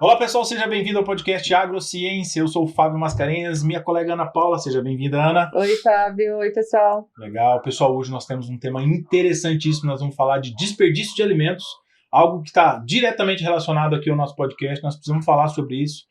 Olá pessoal, seja bem-vindo ao podcast Agrociência. Eu sou o Fábio Mascarenhas, minha colega Ana Paula, seja bem-vinda, Ana. Oi, Fábio. Oi, pessoal. Legal, pessoal, hoje nós temos um tema interessantíssimo, nós vamos falar de desperdício de alimentos, algo que está diretamente relacionado aqui ao nosso podcast, nós precisamos falar sobre isso.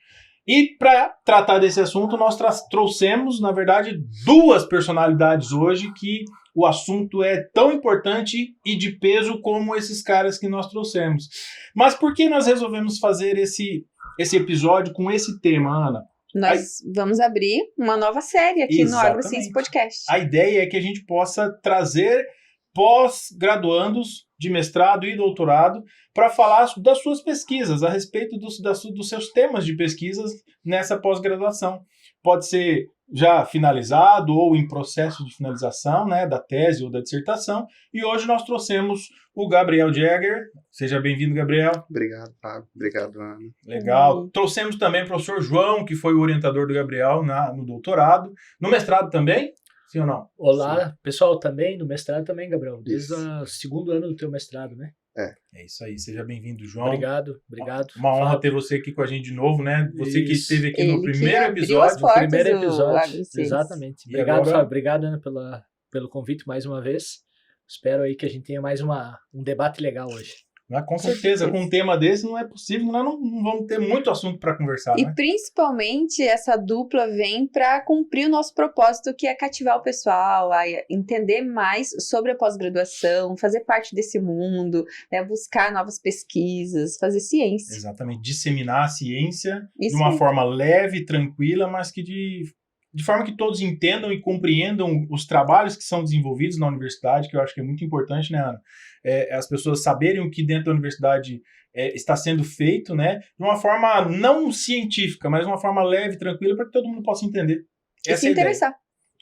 E para tratar desse assunto, nós trouxemos, na verdade, duas personalidades hoje que o assunto é tão importante e de peso como esses caras que nós trouxemos. Mas por que nós resolvemos fazer esse episódio com esse tema, Ana? Nós vamos abrir uma nova série aqui no Agrociência Podcast. A ideia é que a gente possa trazer pós-graduandos de mestrado e doutorado para falar das suas pesquisas, a respeito dos seus temas de pesquisas nessa pós-graduação. Pode ser já finalizado ou em processo de finalização, né, da tese ou da dissertação. E hoje nós trouxemos o Gabriel Jäger. Seja bem-vindo, Gabriel. Obrigado, Fábio. Obrigado, Ana. Legal. Trouxemos também o professor João, que foi o orientador do Gabriel no doutorado. No mestrado também? Sim ou não? Olá, pessoal, também, no mestrado também, Gabriel. Desde o segundo ano do teu mestrado, né? É isso aí, seja bem-vindo, João. Obrigado. Uma honra ter você aqui com a gente de novo, né? Você que esteve aqui no primeiro episódio. Exatamente. Obrigado, agora... Fábio. Obrigado, Ana, pelo convite mais uma vez. Espero aí que a gente tenha mais um debate legal hoje. Com certeza, com um tema desse não é possível, nós não vamos ter muito assunto para conversar. E principalmente essa dupla vem para cumprir o nosso propósito, que é cativar o pessoal, a entender mais sobre a pós-graduação, fazer parte desse mundo, né, buscar novas pesquisas, fazer ciência. Exatamente, disseminar a ciência de uma forma leve, tranquila, mas que de forma que todos entendam e compreendam os trabalhos que são desenvolvidos na universidade, que eu acho que é muito importante, né, Ana? As pessoas saberem o que dentro da universidade está sendo feito, né? De uma forma não científica, mas de uma forma leve, tranquila, para que todo mundo possa entender. E se interessar.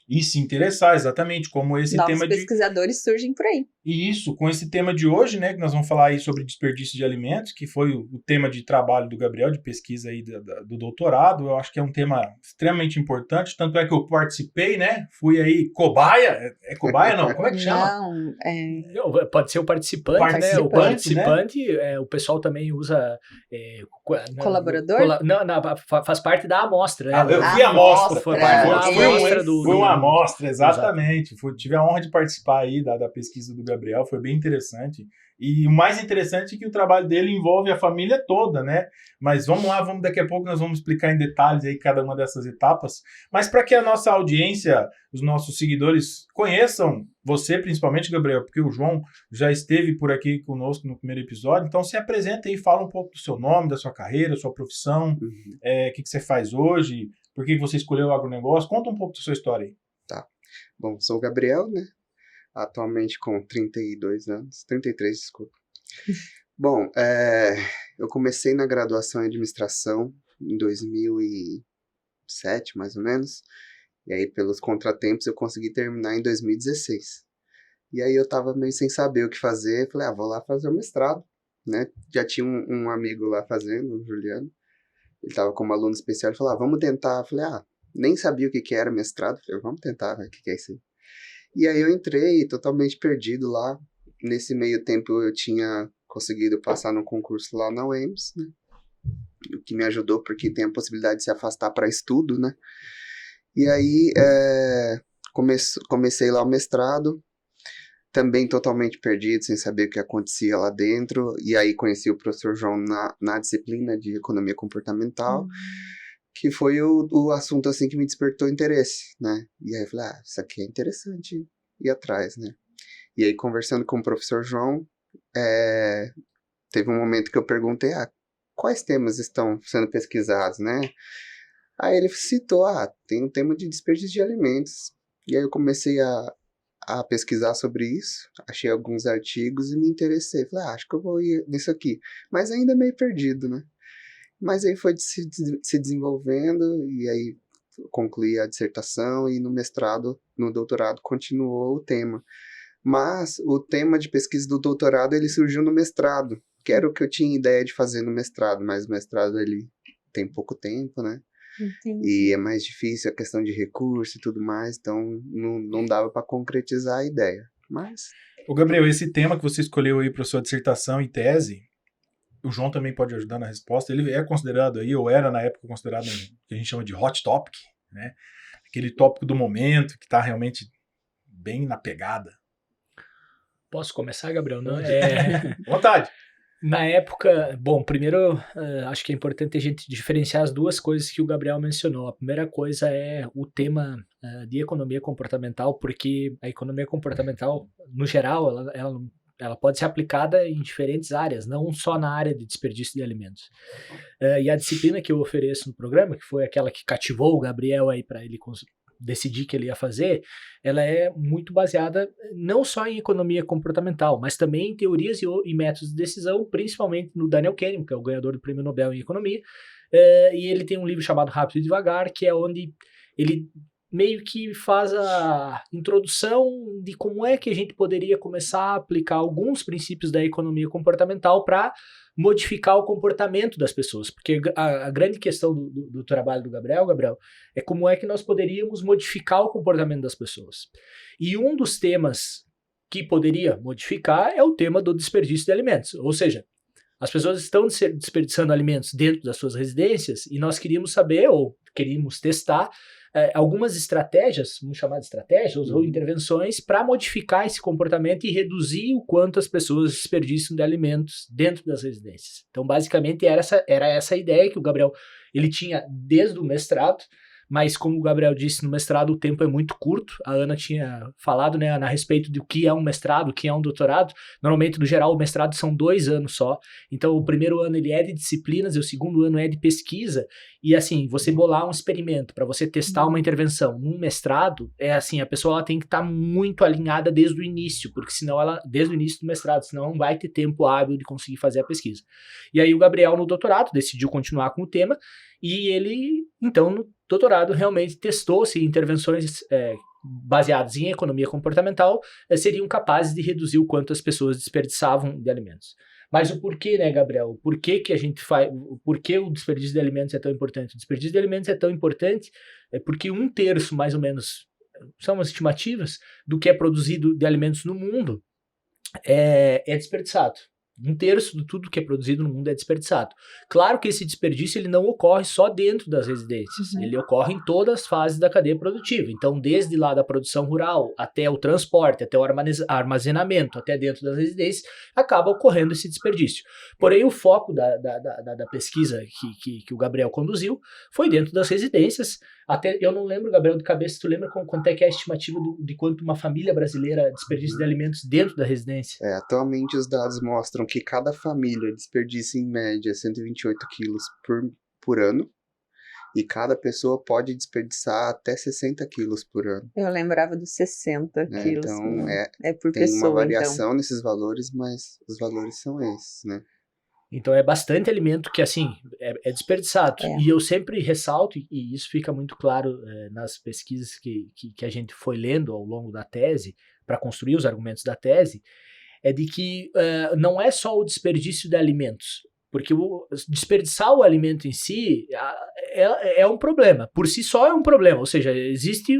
E se interessar, exatamente, como esse novos tema pesquisadores surgem por aí. E isso, com esse tema de hoje, né, que nós vamos falar aí sobre desperdício de alimentos, que foi o tema de trabalho do Gabriel, de pesquisa aí do doutorado. Eu acho que é um tema extremamente importante, tanto é que eu participei, né, fui aí cobaia, é cobaia não? Como é que chama? Não, pode ser o participante, né? O participante, né? O pessoal também usa... colaborador? Faz parte da amostra. Né? Eu fui amostra. Foi uma amostra, exatamente. Tive a honra de participar aí da pesquisa do Gabriel, foi bem interessante. E o mais interessante é que o trabalho dele envolve a família toda, né? Mas vamos lá, daqui a pouco nós vamos explicar em detalhes aí cada uma dessas etapas. Mas para que a nossa audiência, os nossos seguidores conheçam você, principalmente, Gabriel, porque o João já esteve por aqui conosco no primeiro episódio, então se apresenta aí, fala um pouco do seu nome, da sua carreira, sua profissão, o que você faz hoje, por que você escolheu o agronegócio, conta um pouco da sua história aí. Tá. Bom, sou o Gabriel, né? Atualmente com 32 anos, 33, desculpa. Bom, eu comecei na graduação em administração em 2007, mais ou menos. E aí, pelos contratempos, eu consegui terminar em 2016. E aí eu tava meio sem saber o que fazer. Falei, vou lá fazer o mestrado, né? Já tinha um amigo lá fazendo, o Juliano. Ele tava como aluno especial. Ele falou, vamos tentar. Eu falei, nem sabia o que era mestrado. Falei, vamos tentar, o que é isso aí? E aí eu entrei totalmente perdido lá. Nesse meio tempo eu tinha conseguido passar no concurso lá na UEMS, né? O que me ajudou porque tem a possibilidade de se afastar para estudo, né? E aí comecei lá o mestrado, também totalmente perdido, sem saber o que acontecia lá dentro. E aí conheci o professor João na disciplina de economia comportamental. Que foi o assunto, assim, que me despertou interesse, né? E aí eu falei, isso aqui é interessante ir atrás, né? E aí, conversando com o professor João, teve um momento que eu perguntei, quais temas estão sendo pesquisados, né? Aí ele citou, tem um tema de desperdício de alimentos. E aí eu comecei a pesquisar sobre isso, achei alguns artigos e me interessei. Falei, acho que eu vou ir nisso aqui. Mas ainda meio perdido, né? Mas aí foi se desenvolvendo e aí concluí a dissertação e no mestrado, no doutorado, continuou o tema. Mas o tema de pesquisa do doutorado, ele surgiu no mestrado, que era o que eu tinha ideia de fazer no mestrado, mas o mestrado, ele tem pouco tempo, né? Entendi. E é mais difícil a questão de recurso e tudo mais, então não dava para concretizar a ideia. Mas... Ô Gabriel, esse tema que você escolheu aí para sua dissertação e tese, o João também pode ajudar na resposta, ele é considerado aí, ou era na época considerado o que a gente chama de hot topic, né? Aquele tópico do momento que está realmente bem na pegada. Posso começar, Gabriel? Não, Vontade. Na época, bom, primeiro acho que é importante a gente diferenciar as duas coisas que o Gabriel mencionou. A primeira coisa é o tema de economia comportamental, porque a economia comportamental, no geral, ela pode ser aplicada em diferentes áreas, não só na área de desperdício de alimentos. E a disciplina que eu ofereço no programa, que foi aquela que cativou o Gabriel aí para ele decidir que ele ia fazer, ela é muito baseada não só em economia comportamental, mas também em teorias e métodos de decisão, principalmente no Daniel Kahneman, que é o ganhador do Prêmio Nobel em Economia, e ele tem um livro chamado Rápido e Devagar, que é onde ele meio que faz a introdução de como é que a gente poderia começar a aplicar alguns princípios da economia comportamental para modificar o comportamento das pessoas, porque a grande questão do trabalho do Gabriel, é como é que nós poderíamos modificar o comportamento das pessoas. E um dos temas que poderia modificar é o tema do desperdício de alimentos, ou seja, as pessoas estão desperdiçando alimentos dentro das suas residências e nós queríamos saber, ou queríamos testar, algumas estratégias, vamos chamar de estratégias ou intervenções para modificar esse comportamento e reduzir o quanto as pessoas desperdiçam de alimentos dentro das residências. Então, basicamente, era essa a ideia que o Gabriel ele tinha desde o mestrado, mas como o Gabriel disse, no mestrado o tempo é muito curto. A Ana tinha falado, né, a respeito do que é um mestrado, o que é um doutorado. Normalmente, no geral, o mestrado são 2 anos só. Então, o primeiro ano ele é de disciplinas e o segundo ano é de pesquisa. E assim, você bolar um experimento para você testar uma intervenção num mestrado, é assim, a pessoa ela tem que estar muito alinhada desde o início, porque senão desde o início do mestrado, senão não vai ter tempo hábil de conseguir fazer a pesquisa. E aí o Gabriel, no doutorado, decidiu continuar com o tema, e ele, então, no doutorado, realmente testou se intervenções baseadas em economia comportamental seriam capazes de reduzir o quanto as pessoas desperdiçavam de alimentos. Mas o porquê, né, Gabriel? Por que que a gente faz? Por que o desperdício de alimentos é tão importante? O desperdício de alimentos é tão importante porque 1/3, mais ou menos, são as estimativas, do que é produzido de alimentos no mundo é desperdiçado. 1/3 de tudo que é produzido no mundo é desperdiçado. Claro que esse desperdício ele não ocorre só dentro das residências, ele ocorre em todas as fases da cadeia produtiva. Então, desde lá da produção rural, até o transporte, até o armazenamento, até dentro das residências, acaba ocorrendo esse desperdício. Porém, o foco da pesquisa que o Gabriel conduziu foi dentro das residências. Até, eu não lembro, Gabriel, de cabeça, tu lembra quanto é que é a estimativa de quanto uma família brasileira desperdiça de alimentos dentro da residência? Atualmente os dados mostram que cada família desperdiça em média 128 quilos por ano, e cada pessoa pode desperdiçar até 60 quilos por ano. Eu lembrava dos 60 quilos. Então, por tem pessoa, uma variação nesses valores, mas os valores são esses, né? Então é bastante alimento que, assim, é desperdiçado. E eu sempre ressalto, e isso fica muito claro nas pesquisas que a gente foi lendo ao longo da tese, para construir os argumentos da tese, é de que não é só o desperdício de alimentos, porque desperdiçar o alimento em si é um problema. Por si só é um problema, ou seja, existe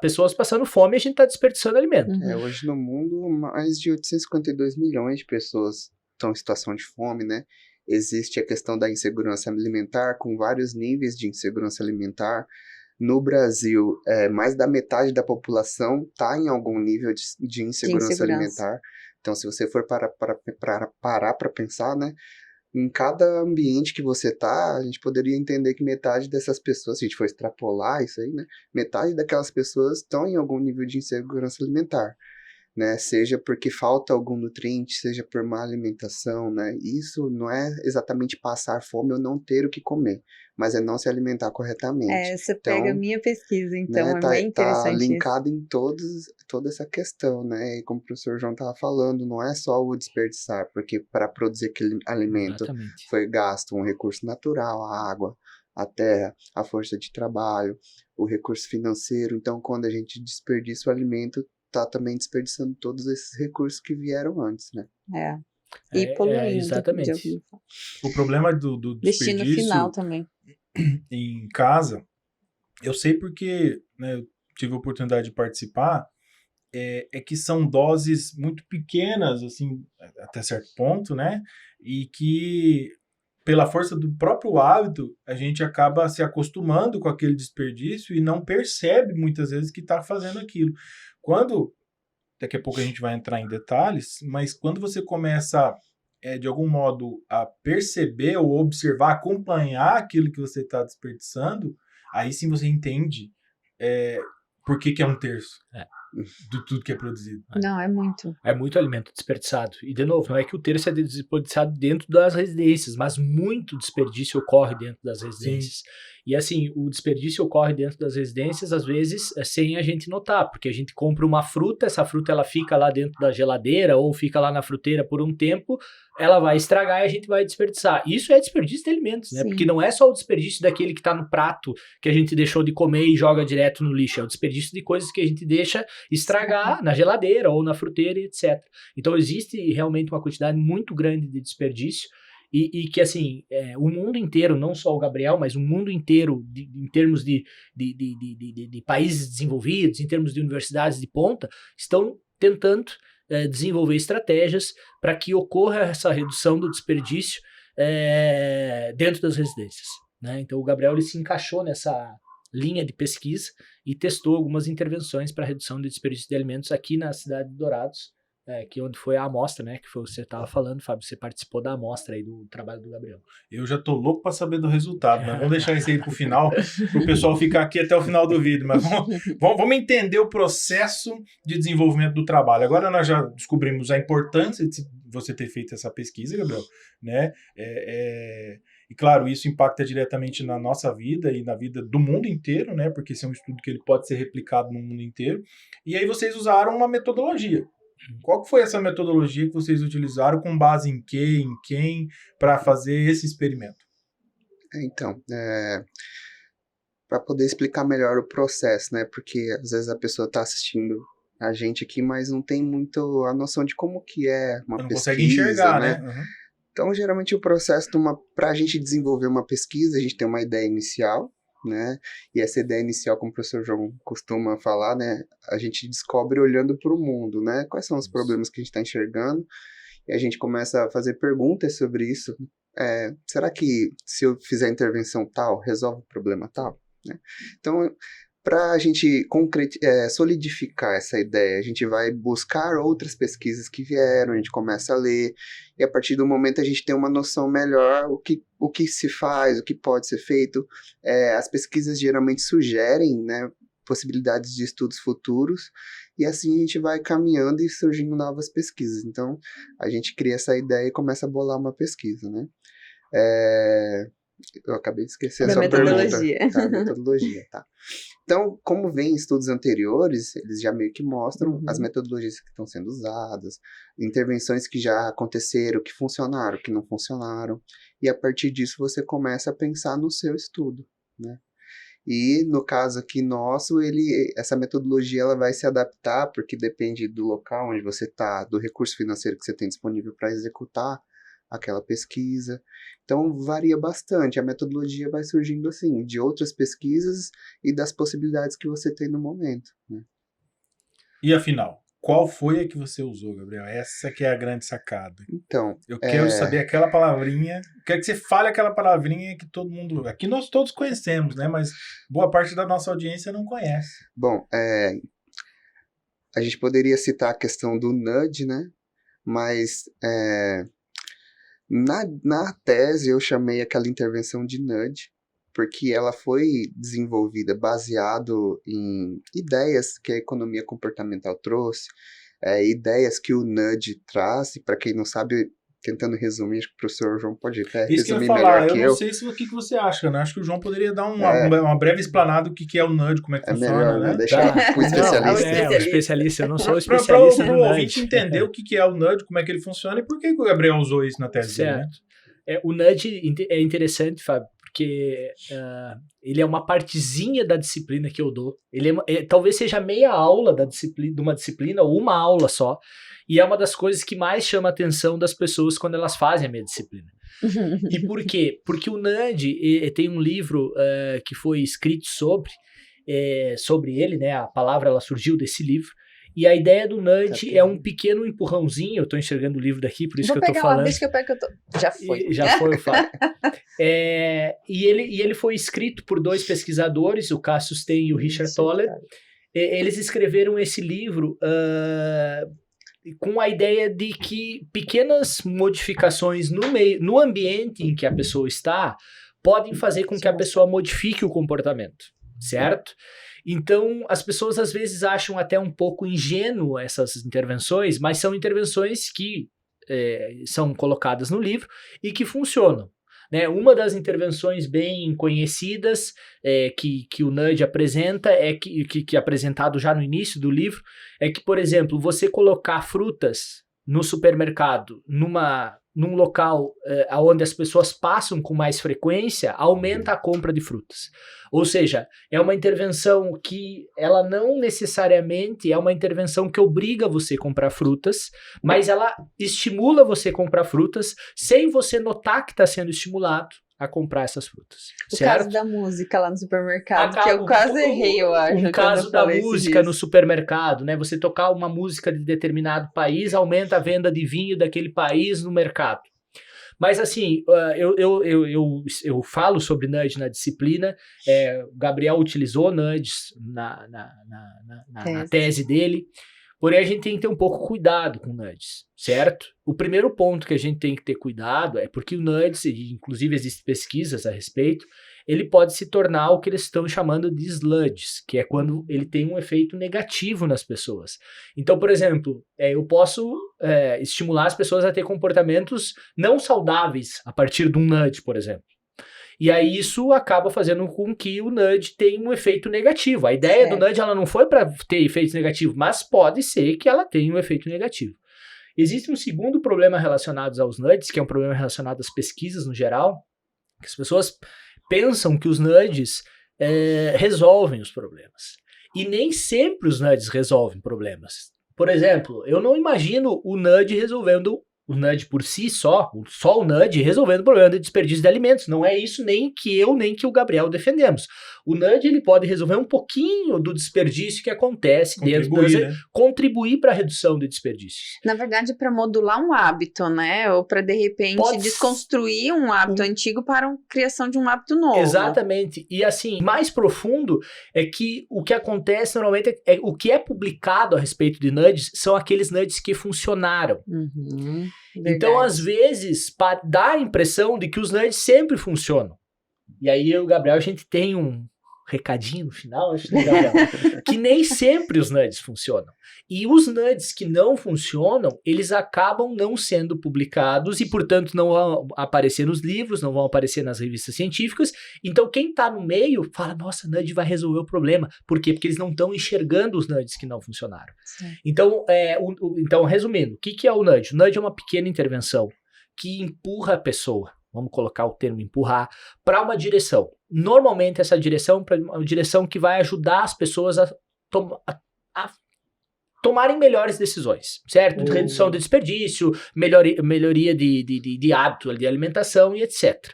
pessoas passando fome e a gente está desperdiçando alimento. Hoje no mundo, mais de 852 milhões de pessoas estão em situação de fome, né? Existe a questão da insegurança alimentar, com vários níveis de insegurança alimentar. No Brasil, mais da metade da população está em algum nível de insegurança alimentar. Então, se você for parar para pensar, né? Em cada ambiente que você está, a gente poderia entender que metade dessas pessoas, se a gente for extrapolar isso aí, né? Metade daquelas pessoas estão em algum nível de insegurança alimentar. Né, seja porque falta algum nutriente, seja por má alimentação, né? Isso não é exatamente passar fome ou não ter o que comer, mas é não se alimentar corretamente. Você pega a minha pesquisa, então, né, é bem interessante. Tá linkado em toda essa questão, né? E como o professor João estava falando, não é só o desperdiçar, porque para produzir aquele alimento foi gasto um recurso natural, a água, a terra, a força de trabalho, o recurso financeiro. Então, quando a gente desperdiça o alimento, tá também desperdiçando todos esses recursos que vieram antes, né? E poluindo. Exatamente. O problema do desperdício destino final também. Em casa, eu sei porque, né, eu tive a oportunidade de participar, é que são doses muito pequenas, assim, até certo ponto, né? E que, pela força do próprio hábito, a gente acaba se acostumando com aquele desperdício e não percebe muitas vezes que está fazendo aquilo. Daqui a pouco a gente vai entrar em detalhes, mas quando você começa, de algum modo, a perceber ou observar, acompanhar aquilo que você está desperdiçando, aí sim você entende por que é 1/3 de tudo que é produzido. Não, é muito. É muito alimento desperdiçado. E, de novo, não é que o 1/3 é desperdiçado dentro das residências, mas muito desperdício ocorre dentro das residências. E, assim, o desperdício ocorre dentro das residências, às vezes, sem a gente notar, porque a gente compra uma fruta, essa fruta ela fica lá dentro da geladeira ou fica lá na fruteira por um tempo, ela vai estragar e a gente vai desperdiçar. Isso é desperdício de alimentos, né? Sim. Porque não é só o desperdício daquele que está no prato que a gente deixou de comer e joga direto no lixo, é o desperdício de coisas que a gente deixa estragar na geladeira ou na fruteira, etc. Então existe realmente uma quantidade muito grande de desperdício e que, assim, o mundo inteiro, não só o Gabriel, mas o mundo inteiro, em termos de países desenvolvidos, em termos de universidades de ponta, estão tentando desenvolver estratégias para que ocorra essa redução do desperdício dentro das residências, né? Então o Gabriel ele se encaixou nessa linha de pesquisa e testou algumas intervenções para redução de desperdício de alimentos aqui na cidade de Dourados, que onde foi a amostra, né, que foi o que você estava falando, Fábio, você participou da amostra aí do trabalho do Gabriel. Eu já tô louco para saber do resultado, mas vamos deixar isso aí pro final, pro pessoal ficar aqui até o final do vídeo, mas vamos entender o processo de desenvolvimento do trabalho. Agora nós já descobrimos a importância de você ter feito essa pesquisa, Gabriel, né, e claro, isso impacta diretamente na nossa vida e na vida do mundo inteiro, né, porque esse é um estudo que ele pode ser replicado no mundo inteiro, e aí vocês usaram uma metodologia. Qual que foi essa metodologia que vocês utilizaram, com base em quê, em quem, para fazer esse experimento? Então, para poder explicar melhor o processo, né? Porque às vezes a pessoa está assistindo a gente aqui, mas não tem muito a noção de como que é uma não pesquisa, consegue enxergar, né? Uhum. Então, geralmente o processo para a gente desenvolver uma pesquisa, a gente tem uma ideia inicial, né? E essa ideia inicial, como o professor João costuma falar, né? A gente descobre olhando para o mundo, né? Quais são os problemas que a gente está enxergando? E a gente começa a fazer perguntas sobre isso. Será que se eu fizer intervenção tal, resolve o problema tal? Né? Então, para a gente solidificar essa ideia, a gente vai buscar outras pesquisas que vieram, a gente começa a ler, e a partir do momento a gente tem uma noção melhor o que se faz, o que pode ser feito. As pesquisas geralmente sugerem, né, possibilidades de estudos futuros, e assim a gente vai caminhando e surgindo novas pesquisas. Então, a gente cria essa ideia e começa a bolar uma pesquisa, né? Eu acabei de esquecer a sua metodologia. Pergunta. Tá, metodologia, tá. Então, como vem em estudos anteriores, eles já meio que mostram as metodologias que estão sendo usadas, intervenções que já aconteceram, que funcionaram, que não funcionaram, e a partir disso você começa a pensar no seu estudo, né? E no caso aqui nosso, essa metodologia ela vai se adaptar, porque depende do local onde você está, do recurso financeiro que você tem disponível para executar aquela pesquisa. Então, varia bastante. A metodologia vai surgindo assim, de outras pesquisas e das possibilidades que você tem no momento, né? E afinal, qual foi a que você usou, Gabriel? Essa que é a grande sacada. Então, eu quero saber aquela palavrinha, quero que você fale aquela palavrinha que todo mundo... Aqui nós todos conhecemos, né? Mas boa parte da nossa audiência não conhece. Bom, a gente poderia citar a questão do nudge, né? Mas na tese eu chamei aquela intervenção de nudge, porque ela foi desenvolvida baseado em ideias que a economia comportamental trouxe, ideias que o nudge traz, e para quem não sabe, tentando resumir, acho que o professor João pode resumir melhor que eu. Eu não sei o que você acha, né? Acho que o João poderia dar uma breve explanada do que é o nudge, como é que funciona, melhor, né? Deixar o especialista. O especialista, eu não sou o especialista Para o ouvinte entender o que é o nudge, como é que ele funciona e por que o Gabriel usou isso na tese dele, né? O nudge é interessante, Fábio, porque ele é uma partezinha da disciplina que eu dou. Talvez seja meia aula de uma disciplina ou uma aula só. E é uma das coisas que mais chama a atenção das pessoas quando elas fazem a minha disciplina. E por quê? Porque o nudge tem um livro que foi escrito sobre ele, né? A palavra ela surgiu desse livro. E a ideia do nudge é um pequeno empurrãozinho, eu tô enxergando o livro daqui, por isso Vou que eu tô pegar lá, falando. deixa que eu pego que eu tô... Já foi. Já foi o fato. E ele foi escrito por 2 pesquisadores, o Cassius Ten e o Richard Thaler. Eles escreveram esse livro com a ideia de que pequenas modificações no ambiente em que a pessoa está podem fazer com que a pessoa modifique o comportamento, certo? Então, as pessoas às vezes acham até um pouco ingênuo essas intervenções, mas são intervenções que são colocadas no livro e que funcionam. Né? Uma das intervenções bem conhecidas que o Nudge apresenta, que é apresentado já no início do livro, é que, por exemplo, você colocar frutas no supermercado, num local onde as pessoas passam com mais frequência, aumenta a compra de frutas. Ou seja, é uma intervenção que ela não necessariamente é uma intervenção que obriga você a comprar frutas, mas ela estimula você a comprar frutas sem você notar que está sendo estimulado a comprar essas frutas. O certo? caso da música lá no supermercado, que eu quase errei, eu acho. Um caso da música no supermercado, né? Você tocar uma música de determinado país aumenta a venda de vinho daquele país no mercado. Mas assim, eu falo sobre nudge na disciplina, o Gabriel utilizou nudges na tese dele, porém a gente tem que ter um pouco cuidado com nudges, certo? O primeiro ponto que a gente tem que ter cuidado é porque o nudge, inclusive existem pesquisas a respeito, ele pode se tornar o que eles estão chamando de sludges, que é quando ele tem um efeito negativo nas pessoas. Então, por exemplo, eu posso estimular as pessoas a ter comportamentos não saudáveis a partir de um nudge, por exemplo. E aí isso acaba fazendo com que o nudge tenha um efeito negativo. A ideia do nudge ela não foi para ter efeitos negativos, mas pode ser que ela tenha um efeito negativo. Existe um segundo problema relacionado aos nudges, que é um problema relacionado às pesquisas no geral, que as pessoas pensam que os nudges resolvem os problemas. E nem sempre os nudges resolvem problemas. Por exemplo, eu não imagino o nudge resolvendo, o nudge por si só o nudge resolvendo o problema de desperdício de alimentos. Não é isso nem que eu, nem que o Gabriel defendemos. O nudge ele pode resolver um pouquinho do desperdício que acontece dentro das... Contribuir para a redução de desperdícios. Na verdade, para modular um hábito, né? Ou para, de repente, desconstruir um hábito antigo para a criação de um hábito novo. Exatamente. E assim, mais profundo é que o que acontece normalmente o que é publicado a respeito de nudges são aqueles nudges que funcionaram. Uhum. Então, às vezes, dá a impressão de que os nudges sempre funcionam. E aí, eu e o Gabriel, a gente tem um recadinho no final, acho que, Gabriel, que nem sempre os nudges funcionam. E os nudges que não funcionam, eles acabam não sendo publicados e, portanto, não vão aparecer nos livros, não vão aparecer nas revistas científicas. Então, quem está no meio fala, nossa, nudge vai resolver o problema. Por quê? Porque eles não estão enxergando os nudges que não funcionaram. Então, resumindo, o que é o nudge? O nudge é uma pequena intervenção que empurra a pessoa, vamos colocar o termo empurrar, para uma direção. Normalmente essa direção é uma direção que vai ajudar as pessoas a tomarem melhores decisões, certo? Redução de desperdício, melhoria de hábito de alimentação e etc.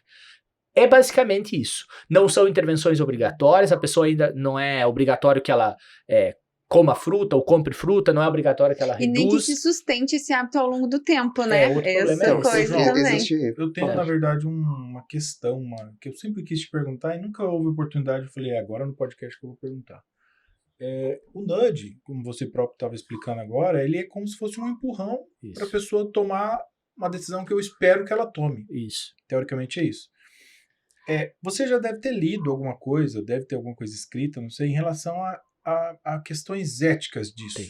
É basicamente isso. Não são intervenções obrigatórias, a pessoa ainda não é obrigatório que ela coma fruta ou compre fruta, não é obrigatório que ela reduz. E nem que se sustente esse hábito ao longo do tempo, né? Essa coisa também. Eu tenho, na verdade, uma questão que eu sempre quis te perguntar e nunca houve oportunidade. Eu falei, agora no podcast que eu vou perguntar. O nudge, como você próprio estava explicando agora, ele é como se fosse um empurrão para a pessoa tomar uma decisão que eu espero que ela tome. Isso. Teoricamente é isso. Você já deve ter lido alguma coisa, deve ter alguma coisa escrita, não sei, em relação a questões éticas disso. Tem.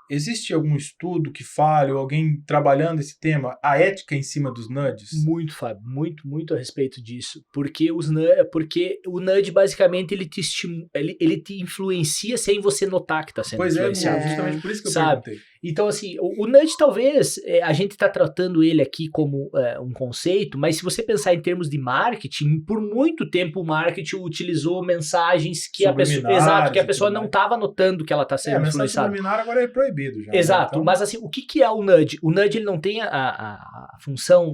Existe algum estudo que fale, ou alguém trabalhando esse tema, a ética em cima dos nudges? Muito, Fábio, muito a respeito disso. Porque o nudge, basicamente, ele te influencia sem você notar que está sendo influenciado. Justamente por isso que eu perguntei. Então, assim, o nudge talvez, a gente está tratando ele aqui como um conceito, mas se você pensar em termos de marketing, por muito tempo o marketing utilizou mensagens que a pessoa, exato, que a pessoa não estava notando que ela está sendo mensagem influenciada. subliminar agora é proibido já. Exato, né? Então, mas assim, o que é o nudge? O nudge ele não tem a função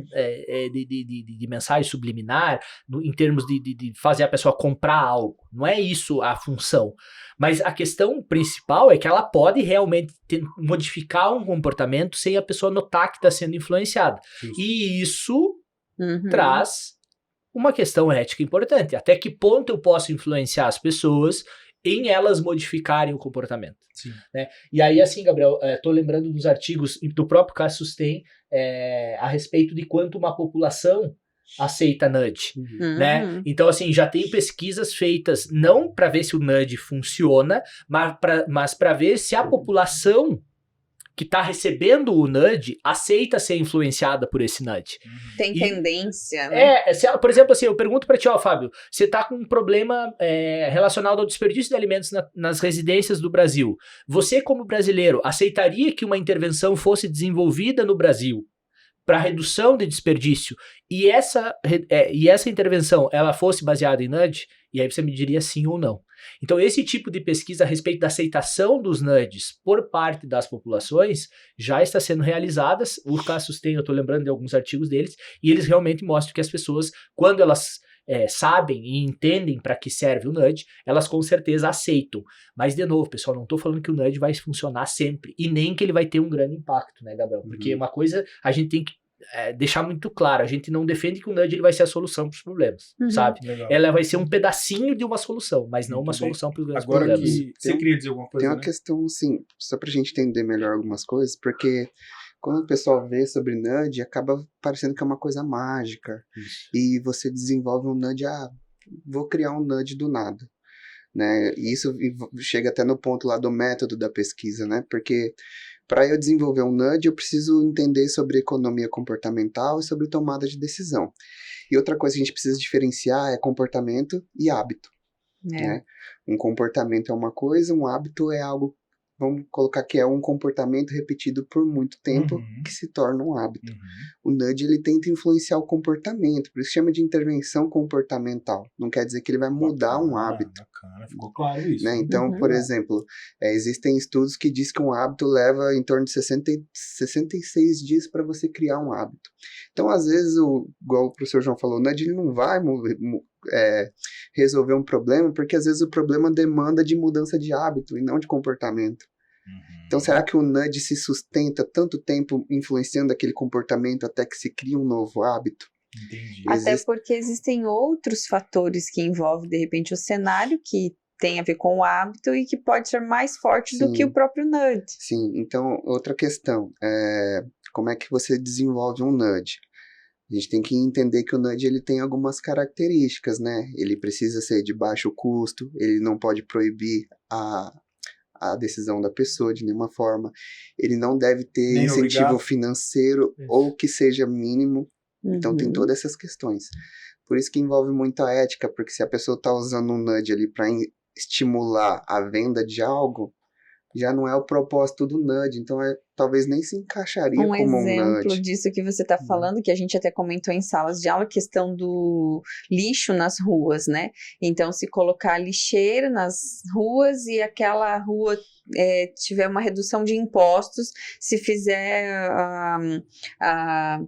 de mensagem subliminar em termos de fazer a pessoa comprar algo. Não é isso a função. Mas a questão principal é que ela pode realmente modificar um comportamento sem a pessoa notar que está sendo influenciada. Justo. E isso traz uma questão ética importante. Até que ponto eu posso influenciar as pessoas em elas modificarem o comportamento? Sim. Né? E aí, assim, Gabriel, estou lembrando dos artigos do próprio Cassius tem a respeito de quanto uma população aceita nudge, né? Então, assim, já tem pesquisas feitas não para ver se o nudge funciona, mas para ver se a população que está recebendo o nudge aceita ser influenciada por esse nudge. Tem tendência, né? Por exemplo, assim, eu pergunto para ti, Fábio, você está com um problema relacionado ao desperdício de alimentos nas residências do Brasil. Você, como brasileiro, aceitaria que uma intervenção fosse desenvolvida no Brasil para redução de desperdício e essa intervenção ela fosse baseada em nudge? E aí você me diria sim ou não. Então, esse tipo de pesquisa a respeito da aceitação dos nudges por parte das populações já está sendo realizadas. O Cassius tem, eu estou lembrando de alguns artigos deles, e eles realmente mostram que as pessoas, quando elas sabem e entendem para que serve o nudge, elas com certeza aceitam. Mas, de novo, pessoal, não estou falando que o nudge vai funcionar sempre, e nem que ele vai ter um grande impacto, né, Gabriel? Porque uma coisa a gente tem que deixar muito claro, a gente não defende que o nudge ele vai ser a solução para os problemas, sabe? Legal. Ela vai ser um pedacinho de uma solução, mas não uma solução para os grandes Agora problemas. que você queria dizer alguma coisa, Tem uma né? questão, assim, só pra gente entender melhor algumas coisas, porque quando o pessoal vê sobre nudge, acaba parecendo que é uma coisa mágica. Isso. E você desenvolve um nudge, vou criar um nudge do nada. Né? E isso chega até no ponto lá do método da pesquisa, né? Porque para eu desenvolver um nudge, eu preciso entender sobre economia comportamental e sobre tomada de decisão. E outra coisa que a gente precisa diferenciar é comportamento e hábito. Né? Um comportamento é uma coisa, um hábito é algo, vamos colocar que é um comportamento repetido por muito tempo que se torna um hábito. O nudge, ele tenta influenciar o comportamento, por isso chama de intervenção comportamental. Não quer dizer que ele vai mudar um hábito. Bacana, ficou claro isso. Né? Então, por exemplo, existem estudos que dizem que um hábito leva em torno de 66 dias para você criar um hábito. Então, às vezes, igual o professor João falou, o nudge ele não vai resolver um problema, porque às vezes o problema demanda de mudança de hábito e não de comportamento. Então, será que o nudge se sustenta tanto tempo influenciando aquele comportamento até que se cria um novo hábito? Entendi. Até porque existem outros fatores que envolvem, de repente, o cenário que tem a ver com o hábito e que pode ser mais forte do que o próprio nudge. Sim, então, outra questão, como é que você desenvolve um nudge? A gente tem que entender que o nudge ele tem algumas características, né? Ele precisa ser de baixo custo, ele não pode proibir a decisão da pessoa de nenhuma forma, ele não deve ter Nem incentivo obrigado. financeiro ou que seja mínimo, então tem todas essas questões. Por isso que envolve muito a ética, porque se a pessoa está usando um nudge ali para estimular a venda de algo, já não é o propósito do nudge, então talvez nem se encaixaria como um nudge. Um exemplo disso que você está falando, que a gente até comentou em salas de aula, a questão do lixo nas ruas, né? Então, se colocar lixeira nas ruas e aquela rua tiver uma redução de impostos, se fizer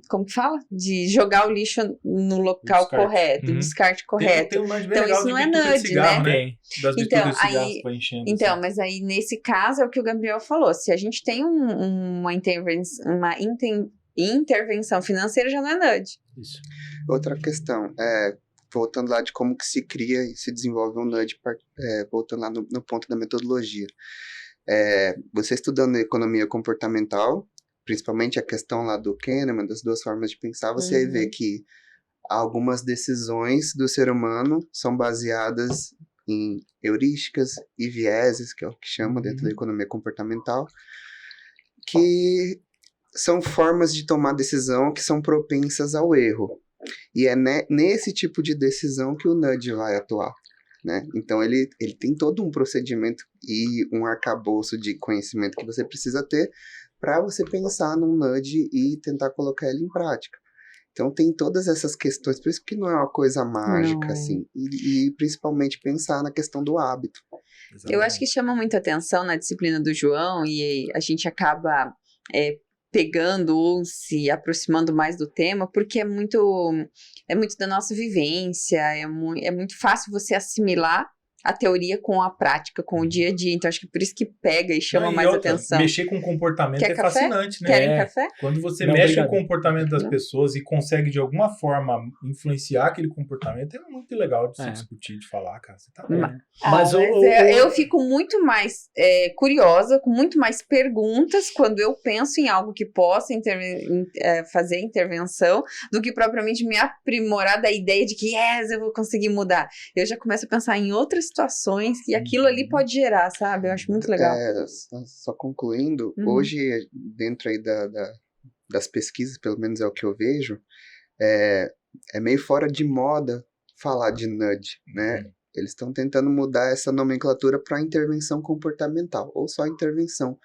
como que fala? De jogar o lixo no local Descarte. correto, descarte correto. Tem um nudge bem Então, legal isso de não é bituca de nudge, cigarro, né? Tem. Das Então, bitucas de cigarro aí- que vai enchendo. Então, assim. mas aí nesse caso é o que o Gabriel falou, se a gente tem uma intervenção financeira, já não é nudge. Isso. Outra questão, voltando lá de como que se cria e se desenvolve um nudge, voltando lá no ponto da metodologia. Você estudando economia comportamental, principalmente a questão lá do Kahneman, das duas formas de pensar, você vê que algumas decisões do ser humano são baseadas em heurísticas e vieses, que é o que chama dentro da economia comportamental, que são formas de tomar decisão que são propensas ao erro. E é nesse tipo de decisão que o nudge vai atuar. Né? Então, ele tem todo um procedimento e um arcabouço de conhecimento que você precisa ter para você pensar num nudge e tentar colocar ele em prática. Então tem todas essas questões, por isso que não é uma coisa mágica, Não. assim, e principalmente pensar na questão do hábito. Eu acho que chama muita atenção na disciplina do João e a gente acaba pegando ou se aproximando mais do tema, porque é muito da nossa vivência, é muito fácil você assimilar a teoria com a prática, com o dia a dia. Então, acho que por isso que pega e chama Não, e mais outra, atenção. Mexer com comportamento Quer é café? fascinante, né? Querem café? Quando você Não, mexe obrigado. com o comportamento das Não. pessoas e consegue, de alguma forma, influenciar aquele comportamento, é muito legal de se discutir, de falar, cara. Você tá louco. Mas Eu fico muito mais curiosa, com muito mais perguntas quando eu penso em algo que possa fazer intervenção, do que propriamente me aprimorar da ideia de que eu vou conseguir mudar. Eu já começo a pensar em outras situações que aquilo ali pode gerar, sabe? Eu acho muito legal. Só concluindo, hoje, dentro aí das pesquisas, pelo menos é o que eu vejo, é meio fora de moda falar de nudge, né? Eles estão tentando mudar essa nomenclatura para intervenção comportamental, ou só intervenção.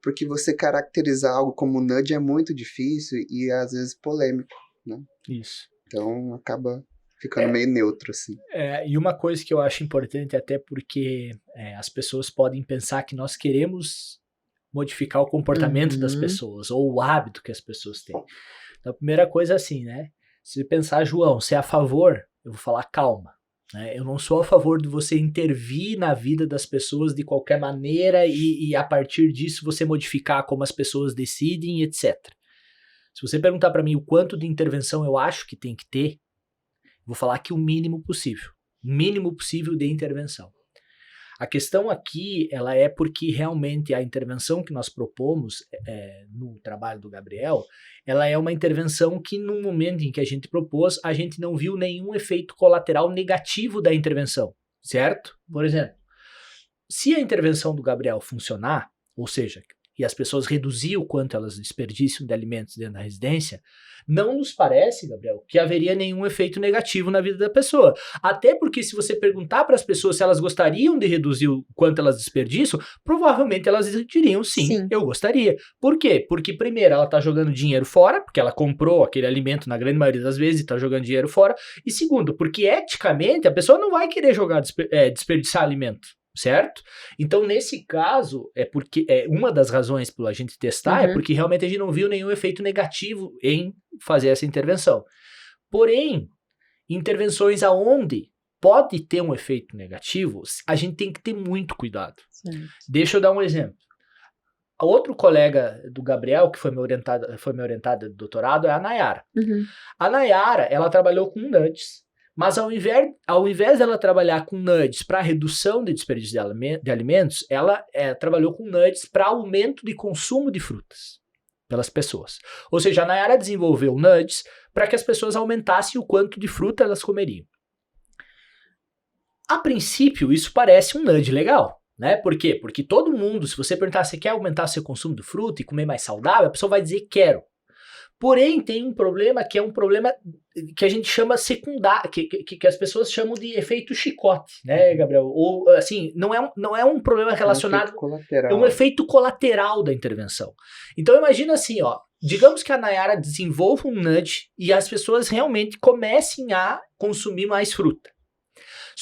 Porque você caracterizar algo como nudge é muito difícil e às vezes polêmico, né? Isso. Então acaba ficando meio neutro, assim. E uma coisa que eu acho importante, até porque as pessoas podem pensar que nós queremos modificar o comportamento das pessoas, ou o hábito que as pessoas têm. Então, a primeira coisa é assim, né? Se pensar, João, você é a favor, eu vou falar calma. Né? Eu não sou a favor de você intervir na vida das pessoas de qualquer maneira e a partir disso você modificar como as pessoas decidem, etc. Se você perguntar para mim o quanto de intervenção eu acho que tem que ter, vou falar que o mínimo possível. O mínimo possível de intervenção. A questão aqui, ela é porque realmente a intervenção que nós propomos no trabalho do Gabriel, ela é uma intervenção que no momento em que a gente propôs, a gente não viu nenhum efeito colateral negativo da intervenção, certo? Por exemplo, se a intervenção do Gabriel funcionar, ou seja, e as pessoas reduzir o quanto elas desperdíciam de alimentos dentro da residência, não nos parece, Gabriel, que haveria nenhum efeito negativo na vida da pessoa. Até porque se você perguntar para as pessoas se elas gostariam de reduzir o quanto elas desperdiçam, provavelmente elas diriam sim, eu gostaria. Por quê? Porque primeiro ela está jogando dinheiro fora, porque ela comprou aquele alimento na grande maioria das vezes e está jogando dinheiro fora. E segundo, porque eticamente a pessoa não vai querer desperdiçar alimento. Certo? Então, nesse caso, porque uma das razões pela gente testar é porque realmente a gente não viu nenhum efeito negativo em fazer essa intervenção. Porém, intervenções aonde pode ter um efeito negativo, a gente tem que ter muito cuidado. Sim. Deixa eu dar um exemplo. Outro colega do Gabriel, que foi minha orientada de doutorado, é a Nayara. A Nayara, ela trabalhou com nudes. Mas ao invés dela trabalhar com nudges para redução de desperdício de alimentos, ela trabalhou com nudges para aumento de consumo de frutas pelas pessoas. Ou seja, a Nayara desenvolveu nudges para que as pessoas aumentassem o quanto de fruta elas comeriam. A princípio, isso parece um nudge legal. Né? Por quê? Porque todo mundo, se você perguntar se quer aumentar seu consumo de fruta e comer mais saudável, a pessoa vai dizer quero. Porém, tem um problema que é um problema que a gente chama secundário, que as pessoas chamam de efeito chicote, né, Gabriel? Ou, assim, não é um problema relacionado... É um efeito colateral da intervenção. Então, imagina assim, digamos que a Nayara desenvolva um nudge e as pessoas realmente comecem a consumir mais fruta.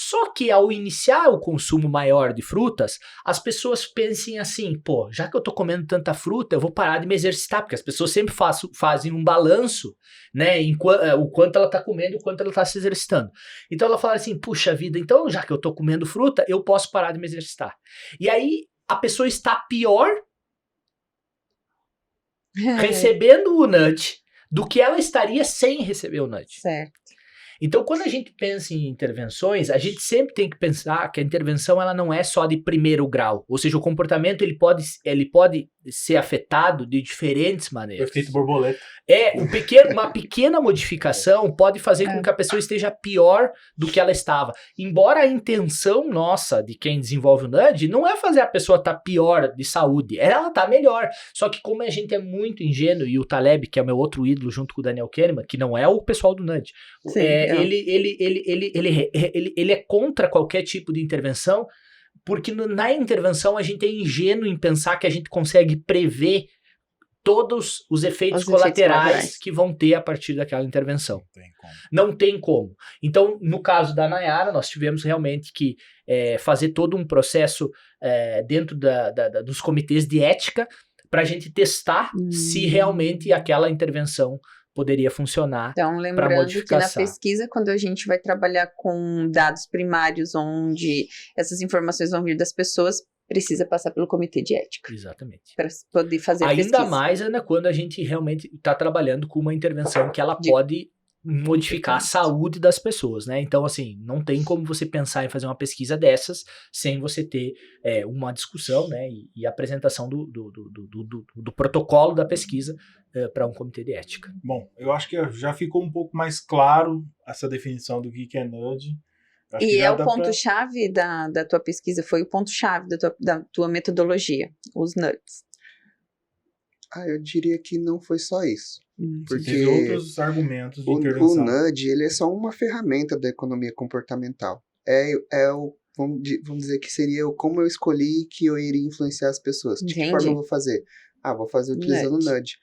Só que ao iniciar o consumo maior de frutas, as pessoas pensem assim, já que eu tô comendo tanta fruta, eu vou parar de me exercitar, porque as pessoas sempre fazem um balanço, né, o quanto ela tá comendo e o quanto ela tá se exercitando. Então ela fala assim, puxa vida, então já que eu tô comendo fruta, eu posso parar de me exercitar. E aí a pessoa está pior recebendo o nudge do que ela estaria sem receber o nudge. Certo. Então, quando a gente pensa em intervenções, a gente sempre tem que pensar que a intervenção ela não é só de primeiro grau. Ou seja, o comportamento ele pode ser afetado de diferentes maneiras. Efeito borboleta. Uma pequena modificação pode fazer com que a pessoa esteja pior do que ela estava. Embora a intenção nossa de quem desenvolve o nudge não é fazer a pessoa estar pior de saúde, ela tá melhor. Só que como a gente é muito ingênuo, e o Taleb, que é o meu outro ídolo junto com o Daniel Kahneman, que não é o pessoal do nudge, Sim, ele é contra qualquer tipo de intervenção, porque na intervenção a gente é ingênuo em pensar que a gente consegue prever todos os efeitos Os efeitos colaterais colaterais. que vão ter a partir daquela intervenção. Tem como. Não tem como. Então, no caso da Nayara, nós tivemos realmente que fazer todo um processo dentro dos comitês de ética para a gente testar se realmente aquela intervenção poderia funcionar. Então, lembrando que na modificação. pesquisa, quando a gente vai trabalhar com dados primários, onde essas informações vão vir das pessoas, precisa passar pelo comitê de ética Exatamente. para poder fazer a Ainda pesquisa. mais, Ana, quando a gente realmente está trabalhando com uma intervenção que ela pode modificar a saúde das pessoas, né? Então, assim, não tem como você pensar em fazer uma pesquisa dessas sem você ter uma discussão, né? E apresentação do protocolo da pesquisa para um comitê de ética. Bom, eu acho que já ficou um pouco mais claro essa definição do que é nudge. Acho que E já é o dá ponto-chave da tua pesquisa, foi o ponto-chave da tua metodologia, os nuts. Eu diria que não foi só isso. Porque Porque teve outros argumentos de o intervenção. nudge, ele é só uma ferramenta da economia comportamental. Vamos dizer que seria como eu escolhi que eu iria influenciar as pessoas. De que Entendi. forma eu vou fazer? Vou fazer utilizando o nudge.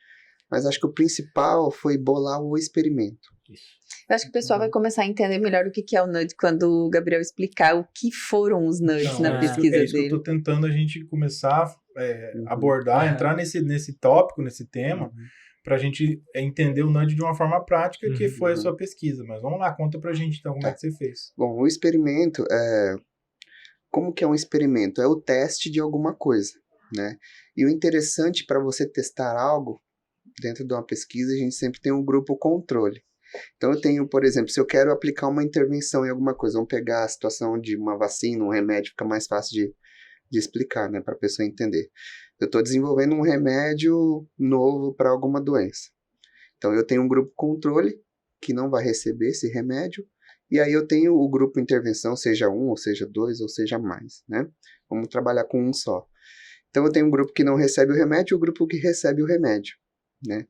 Mas acho que o principal foi bolar o experimento. Eu acho que o pessoal vai começar a entender melhor o que é o nudge quando o Gabriel explicar o que foram os nudges Então, na pesquisa é isso que eu dele. tô tentando a gente começar a abordar, entrar nesse tópico, nesse tema, para a gente entender o nudge de uma forma prática, que foi a sua pesquisa. Mas vamos lá, conta pra gente então como é que você fez. Bom, o experimento como que é um experimento? É o teste de alguma coisa, né? E o interessante para você testar algo dentro de uma pesquisa, a gente sempre tem um grupo controle. Então eu tenho, por exemplo, se eu quero aplicar uma intervenção em alguma coisa, vamos pegar a situação de uma vacina, um remédio, fica mais fácil de explicar, né, para a pessoa entender. Eu estou desenvolvendo um remédio novo para alguma doença. Então eu tenho um grupo controle que não vai receber esse remédio, e aí eu tenho o grupo intervenção, seja um, ou seja dois, ou seja mais, né? Vamos trabalhar com um só. Então eu tenho um grupo que não recebe o remédio e o grupo que recebe o remédio, né?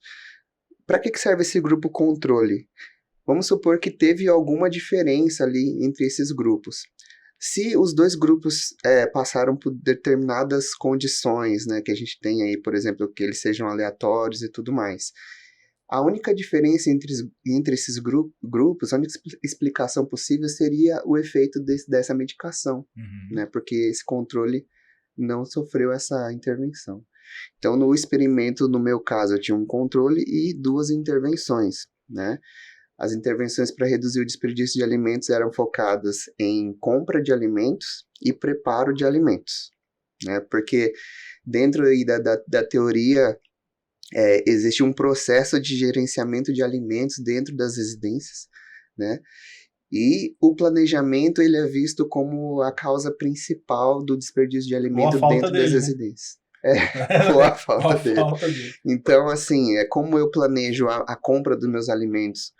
Para que serve esse grupo controle? Vamos supor que teve alguma diferença ali entre esses grupos. Se os dois grupos passaram por determinadas condições, né, que a gente tem aí, por exemplo, que eles sejam aleatórios e tudo mais, a única diferença entre esses grupos, a única explicação possível seria o efeito dessa medicação, né, porque esse controle não sofreu essa intervenção. Então, no experimento, no meu caso, eu tinha um controle e duas intervenções, né? As intervenções para reduzir o desperdício de alimentos eram focadas em compra de alimentos e preparo de alimentos, né? Porque dentro aí da teoria existe um processo de gerenciamento de alimentos dentro das residências, né? E o planejamento ele é visto como a causa principal do desperdício de alimento dentro das residências. Ou a falta dele. Então, assim, como eu planejo a compra dos meus alimentos,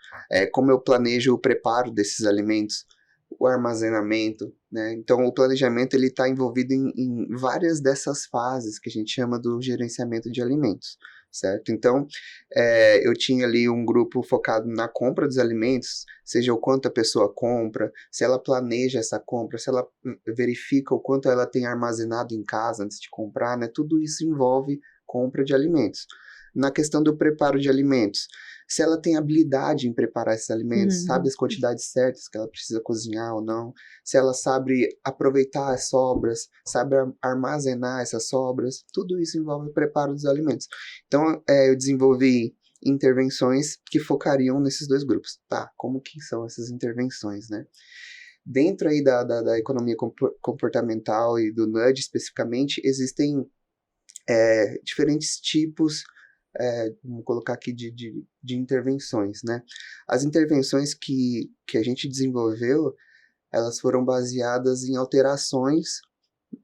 como eu planejo o preparo desses alimentos, o armazenamento, né? Então, o planejamento ele está envolvido em várias dessas fases que a gente chama do gerenciamento de alimentos, certo? Então, eu tinha ali um grupo focado na compra dos alimentos, seja o quanto a pessoa compra, se ela planeja essa compra, se ela verifica o quanto ela tem armazenado em casa antes de comprar, né? Tudo isso envolve compra de alimentos. Na questão do preparo de alimentos, se ela tem habilidade em preparar esses alimentos, sabe as quantidades certas que ela precisa cozinhar ou não, se ela sabe aproveitar as sobras, sabe armazenar essas sobras, tudo isso envolve o preparo dos alimentos. Então, eu desenvolvi intervenções que focariam nesses dois grupos. Tá, como que são essas intervenções, né? Dentro aí da economia comportamental e do nudge especificamente, existem diferentes tipos, vamos colocar aqui de intervenções, né? As intervenções que a gente desenvolveu, elas foram baseadas em alterações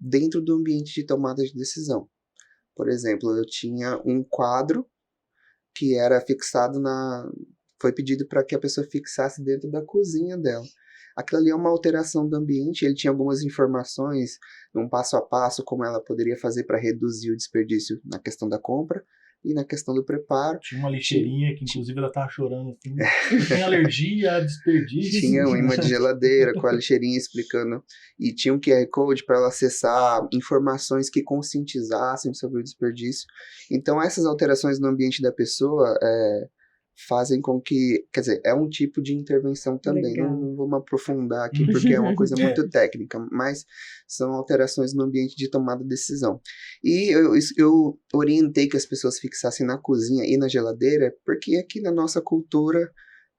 dentro do ambiente de tomada de decisão. Por exemplo, eu tinha um quadro que era fixado foi pedido para que a pessoa fixasse dentro da cozinha dela. Aquilo ali é uma alteração do ambiente, ele tinha algumas informações, num passo a passo, como ela poderia fazer para reduzir o desperdício na questão da compra, e na questão do preparo. Tinha uma lixeirinha que, inclusive, ela tava chorando assim. Tem alergia a desperdício. Tinha um imã de geladeira com a lixeirinha explicando. E tinha um QR Code para ela acessar informações que conscientizassem sobre o desperdício. Então, essas alterações no ambiente da pessoa fazem com que... Quer dizer, é um tipo de intervenção também. Não vamos aprofundar aqui, porque é uma coisa muito técnica. Mas são alterações no ambiente de tomada de decisão. E eu orientei que as pessoas fixassem na cozinha e na geladeira, porque aqui na nossa cultura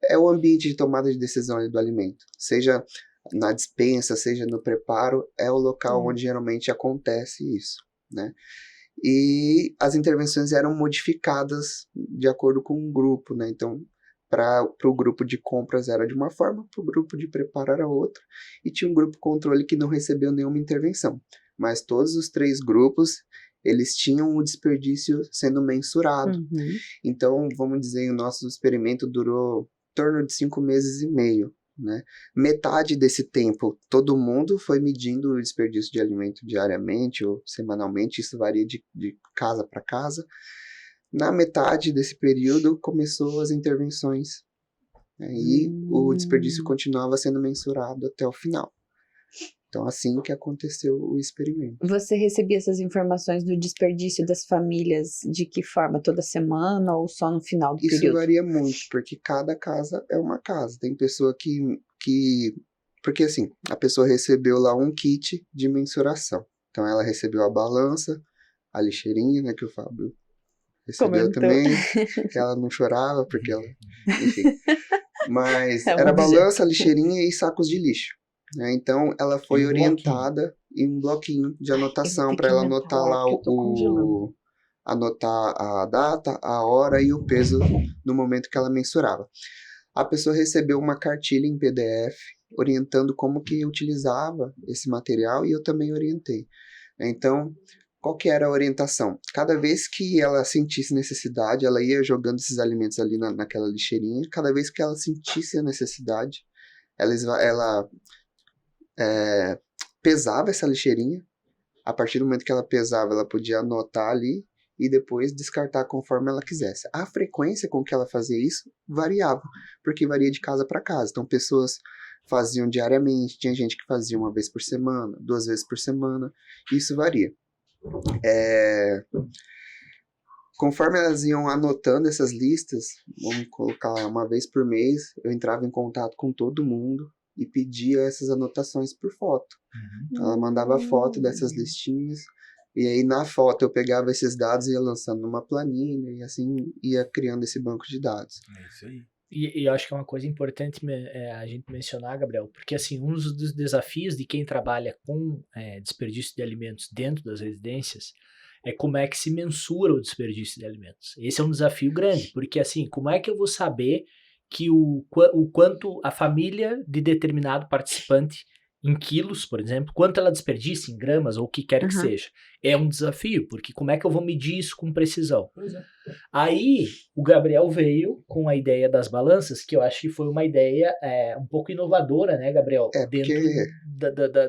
é o ambiente de tomada de decisão ali do alimento. Seja na despensa, seja no preparo, é o local onde geralmente acontece isso, né? E as intervenções eram modificadas de acordo com o grupo, né? Então, para o grupo de compras era de uma forma, para o grupo de preparo era outra, e tinha um grupo controle que não recebeu nenhuma intervenção. Mas todos os 3 grupos, eles tinham o desperdício sendo mensurado. Então, vamos dizer, o nosso experimento durou em torno de 5 meses e meio, né? Metade desse tempo, todo mundo foi medindo o desperdício de alimento diariamente ou semanalmente, isso varia de casa para casa. Na metade desse período, começou as intervenções, né? E o desperdício continuava sendo mensurado até o final. Então, assim que aconteceu o experimento. Você recebia essas informações do desperdício das famílias de que forma? Toda semana ou só no final do período? Isso varia muito, porque cada casa é uma casa. Tem pessoa que... Porque assim, a pessoa recebeu lá um kit de mensuração. Então, ela recebeu a balança, a lixeirinha, né, que o Fábio recebeu também. Que ela não chorava, porque ela... Enfim. Mas era a balança, a lixeirinha e sacos de lixo. Então, ela foi orientada em um bloquinho de anotação para ela anotar lá anotar a data, a hora e o peso no momento que ela mensurava. A pessoa recebeu uma cartilha em PDF orientando como que utilizava esse material e eu também orientei. Então, qual que era a orientação? Cada vez que ela sentisse necessidade, ela ia jogando esses alimentos ali naquela lixeirinha. Cada vez que ela sentisse a necessidade, ela pesava essa lixeirinha. A partir do momento que ela pesava, ela podia anotar ali e depois descartar conforme ela quisesse. A frequência com que ela fazia isso variava, porque varia de casa para casa. Então, pessoas faziam diariamente, tinha gente que fazia 1 vez por semana, 2 vezes por semana, isso varia. Conforme elas iam anotando essas listas, vamos colocar lá 1 vez por mês, eu entrava em contato com todo mundo e pedia essas anotações por foto. Ela mandava foto dessas listinhas, e aí na foto eu pegava esses dados e ia lançando numa planilha, e assim ia criando esse banco de dados. É isso aí. E eu acho que é uma coisa importante a gente mencionar, Gabriel, porque assim, um dos desafios de quem trabalha com desperdício de alimentos dentro das residências é como é que se mensura o desperdício de alimentos. Esse é um desafio grande, porque assim, como é que eu vou saber que o quanto a família de determinado participante, em quilos, por exemplo, quanto ela desperdiça em gramas ou o que quer que seja. É um desafio, porque como é que eu vou medir isso com precisão? Pois é. Aí, o Gabriel veio com a ideia das balanças, que eu acho que foi uma ideia um pouco inovadora, né, Gabriel?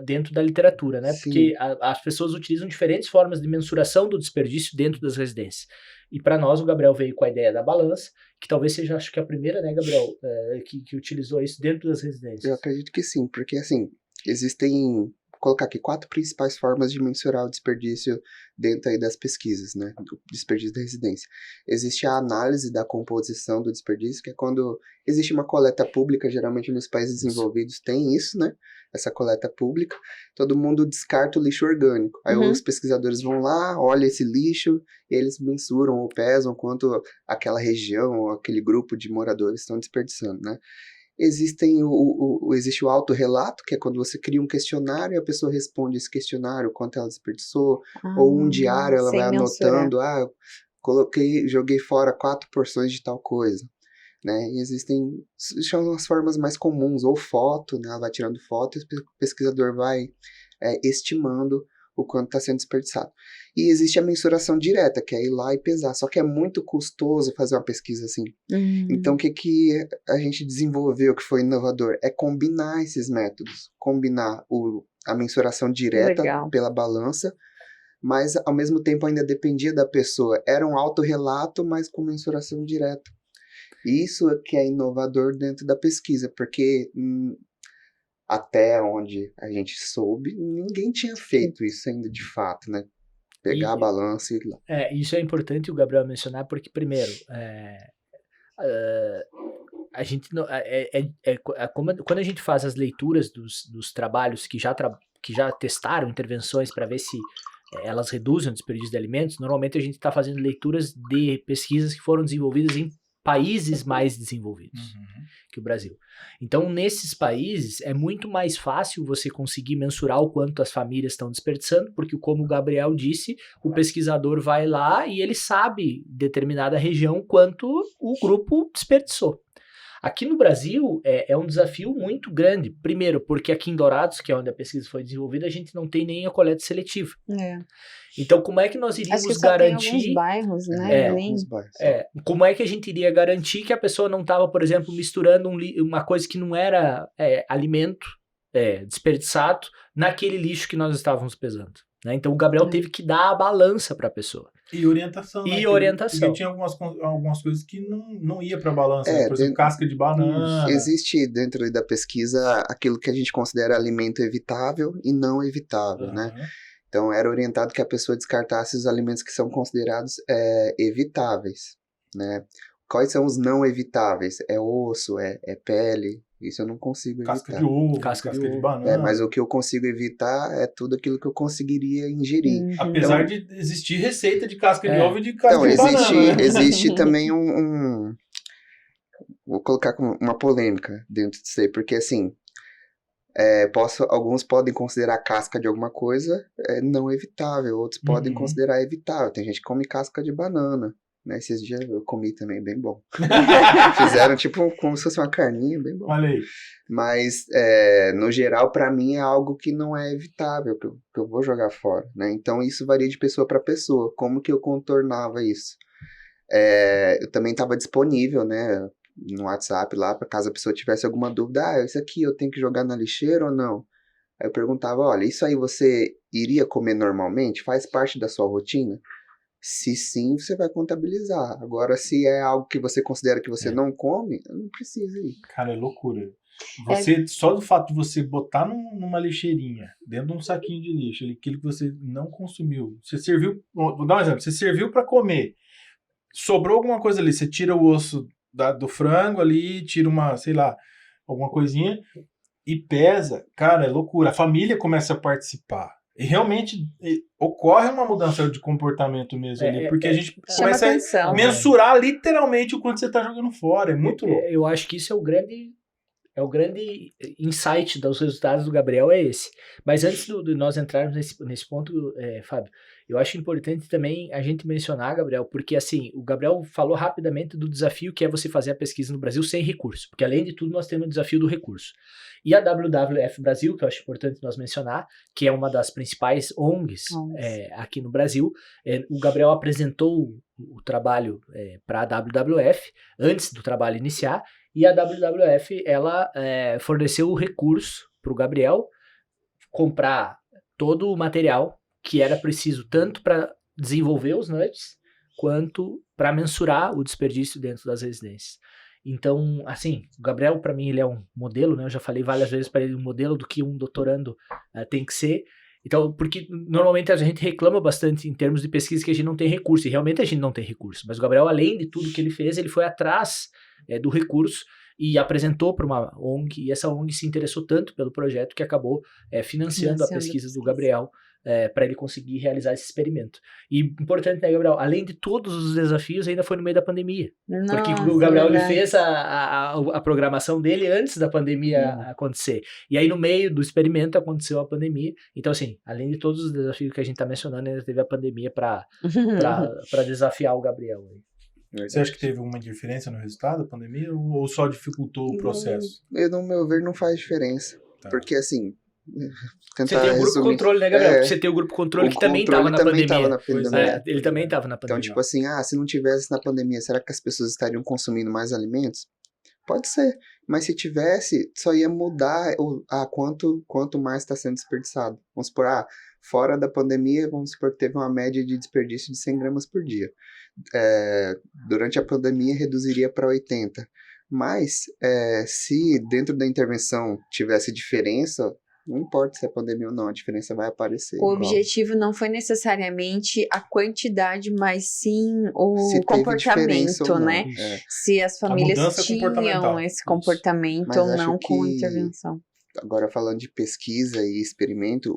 Dentro da literatura, né? Sim. Porque as pessoas utilizam diferentes formas de mensuração do desperdício dentro das residências. E para nós, o Gabriel veio com a ideia da balança, que talvez seja, acho que a primeira, né, Gabriel, que utilizou isso dentro das residências. Eu acredito que sim, porque assim, existem, vou colocar aqui, 4 principais formas de mensurar o desperdício dentro aí das pesquisas, né, do desperdício da residência. Existe a análise da composição do desperdício, que é quando existe uma coleta pública, geralmente nos países desenvolvidos tem isso, né, essa coleta pública, todo mundo descarta o lixo orgânico. Aí os pesquisadores vão lá, olham esse lixo, e eles mensuram ou pesam quanto aquela região ou aquele grupo de moradores estão desperdiçando, né. Existe o autorrelato, que é quando você cria um questionário e a pessoa responde esse questionário, quanto ela desperdiçou, ou um diário, ela vai anotando, joguei fora 4 porções de tal coisa, né? E existem, são as formas mais comuns, ou foto, né? Ela vai tirando foto e o pesquisador vai estimando o quanto está sendo desperdiçado. E existe a mensuração direta, que é ir lá e pesar, só que é muito custoso fazer uma pesquisa assim. Então, o que a gente desenvolveu, que foi inovador, é combinar esses métodos. Combinar a mensuração direta pela balança, mas ao mesmo tempo ainda dependia da pessoa. Era um autorrelato, mas com mensuração direta. Isso é que é inovador dentro da pesquisa, porque até onde a gente soube, ninguém tinha feito isso ainda de fato, né? Pegar a balança e ir lá. Isso é importante o Gabriel mencionar, porque primeiro, a gente não, quando a gente faz as leituras dos trabalhos que já testaram intervenções para ver se elas reduzem o desperdício de alimentos, normalmente a gente está fazendo leituras de pesquisas que foram desenvolvidas em países mais desenvolvidos que o Brasil. Então, nesses países, é muito mais fácil você conseguir mensurar o quanto as famílias estão desperdiçando, porque, como o Gabriel disse, o pesquisador vai lá e ele sabe, em determinada região, quanto o grupo desperdiçou. Aqui no Brasil, é um desafio muito grande. Primeiro, porque aqui em Dourados, que é onde a pesquisa foi desenvolvida, a gente não tem nem a coleta seletiva. Então, como é que nós iríamos garantir... Tem alguns bairros, né? Alguns bairros. Como é que a gente iria garantir que a pessoa não estava, por exemplo, misturando uma coisa que não era alimento desperdiçado naquele lixo que nós estávamos pesando? Né? Então, o Gabriel teve que dar a balança para a pessoa. E orientação. E orientação. Porque tinha algumas coisas que não ia para balança. Né? Por exemplo, casca de banana. Existe dentro da pesquisa aquilo que a gente considera alimento evitável e não evitável, né? Então, era orientado que a pessoa descartasse os alimentos que são considerados evitáveis, né? Quais são os não evitáveis? É osso, é pele, isso eu não consigo evitar. Casca de ovo, casca de banana. Mas o que eu consigo evitar é tudo aquilo que eu conseguiria ingerir. Apesar de existir receita de casca de ovo e de casca de banana. Né? Existe também vou colocar uma polêmica dentro disso aí, porque assim... alguns podem considerar casca de alguma coisa não evitável, outros podem considerar evitável. Tem gente que come casca de banana, né? Esses dias eu comi também, bem bom. Fizeram tipo como se fosse uma carninha, bem bom. Olha aí. Mas, no geral, para mim é algo que não é evitável, que eu vou jogar fora, né? Então isso varia de pessoa para pessoa. Como que eu contornava isso? Eu também estava disponível, né? No WhatsApp lá, para caso a pessoa tivesse alguma dúvida, isso aqui eu tenho que jogar na lixeira ou não? Aí eu perguntava, olha, isso aí você iria comer normalmente? Faz parte da sua rotina? Se sim, você vai contabilizar. Agora, se é algo que você considera que você não come, não precisa ir. Cara, é loucura. Só do fato de você botar numa lixeirinha, dentro de um saquinho de lixo, aquilo que você não consumiu, você serviu, vou dar um exemplo, você serviu para comer, sobrou alguma coisa ali, você tira o osso do frango ali, tira alguma coisinha e pesa, cara, é loucura. A família começa a participar. E realmente ocorre uma mudança de comportamento mesmo ali, porque a gente começa a mensurar literalmente o quanto você está jogando fora. É muito louco. Eu acho que isso é o grande insight dos resultados do Gabriel é esse. Mas antes de nós entrarmos nesse ponto, Fábio, eu acho importante também a gente mencionar, Gabriel, porque assim, o Gabriel falou rapidamente do desafio que é você fazer a pesquisa no Brasil sem recurso, porque além de tudo nós temos o desafio do recurso. E a WWF Brasil, que eu acho importante nós mencionar, que é uma das principais ONGs aqui no Brasil, o Gabriel apresentou o trabalho para a WWF antes do trabalho iniciar, e a WWF ela forneceu o recurso para o Gabriel comprar todo o material que era preciso tanto para desenvolver os nuts quanto para mensurar o desperdício dentro das residências. Então, assim, o Gabriel, para mim, ele é um modelo, né? Eu já falei várias vezes para ele um modelo do que um doutorando tem que ser. Então, porque normalmente a gente reclama bastante em termos de pesquisa que a gente não tem recurso, e realmente a gente não tem recurso. Mas o Gabriel, além de tudo que ele fez, ele foi atrás do recurso e apresentou para uma ONG, e essa ONG se interessou tanto pelo projeto que acabou financiando a pesquisa do Gabriel para ele conseguir realizar esse experimento. E importante, né, Gabriel? Além de todos os desafios, ainda foi no meio da pandemia. Nossa, porque o Gabriel ele fez a programação dele antes da pandemia acontecer. E aí, no meio do experimento, aconteceu a pandemia. Então, assim, além de todos os desafios que a gente está mencionando, ainda teve a pandemia para desafiar o Gabriel. Você acha que teve uma diferença no resultado da pandemia ou só dificultou o processo? No meu ver, não faz diferença. Tá. Porque, assim... Você tem o grupo controle, né, Gabriel? Você tem o grupo controle que também estava na pandemia. Ele também estava na pandemia. Então, tipo assim, se não tivesse na pandemia, será que as pessoas estariam consumindo mais alimentos? Pode ser, mas se tivesse, só ia mudar quanto mais está sendo desperdiçado. Vamos supor, fora da pandemia, vamos supor que teve uma média de desperdício de 100 gramas por dia. Durante a pandemia, reduziria para 80. Mas, se dentro da intervenção tivesse diferença, não importa se é pandemia ou não, a diferença vai aparecer. O igual. objetivo não foi necessariamente a quantidade, mas sim Se o teve diferença comportamento, ou não. né? Se as famílias mudança tinham comportamental. esse Isso. comportamento Mas ou acho não com a que- intervenção. Agora, falando de pesquisa e experimento,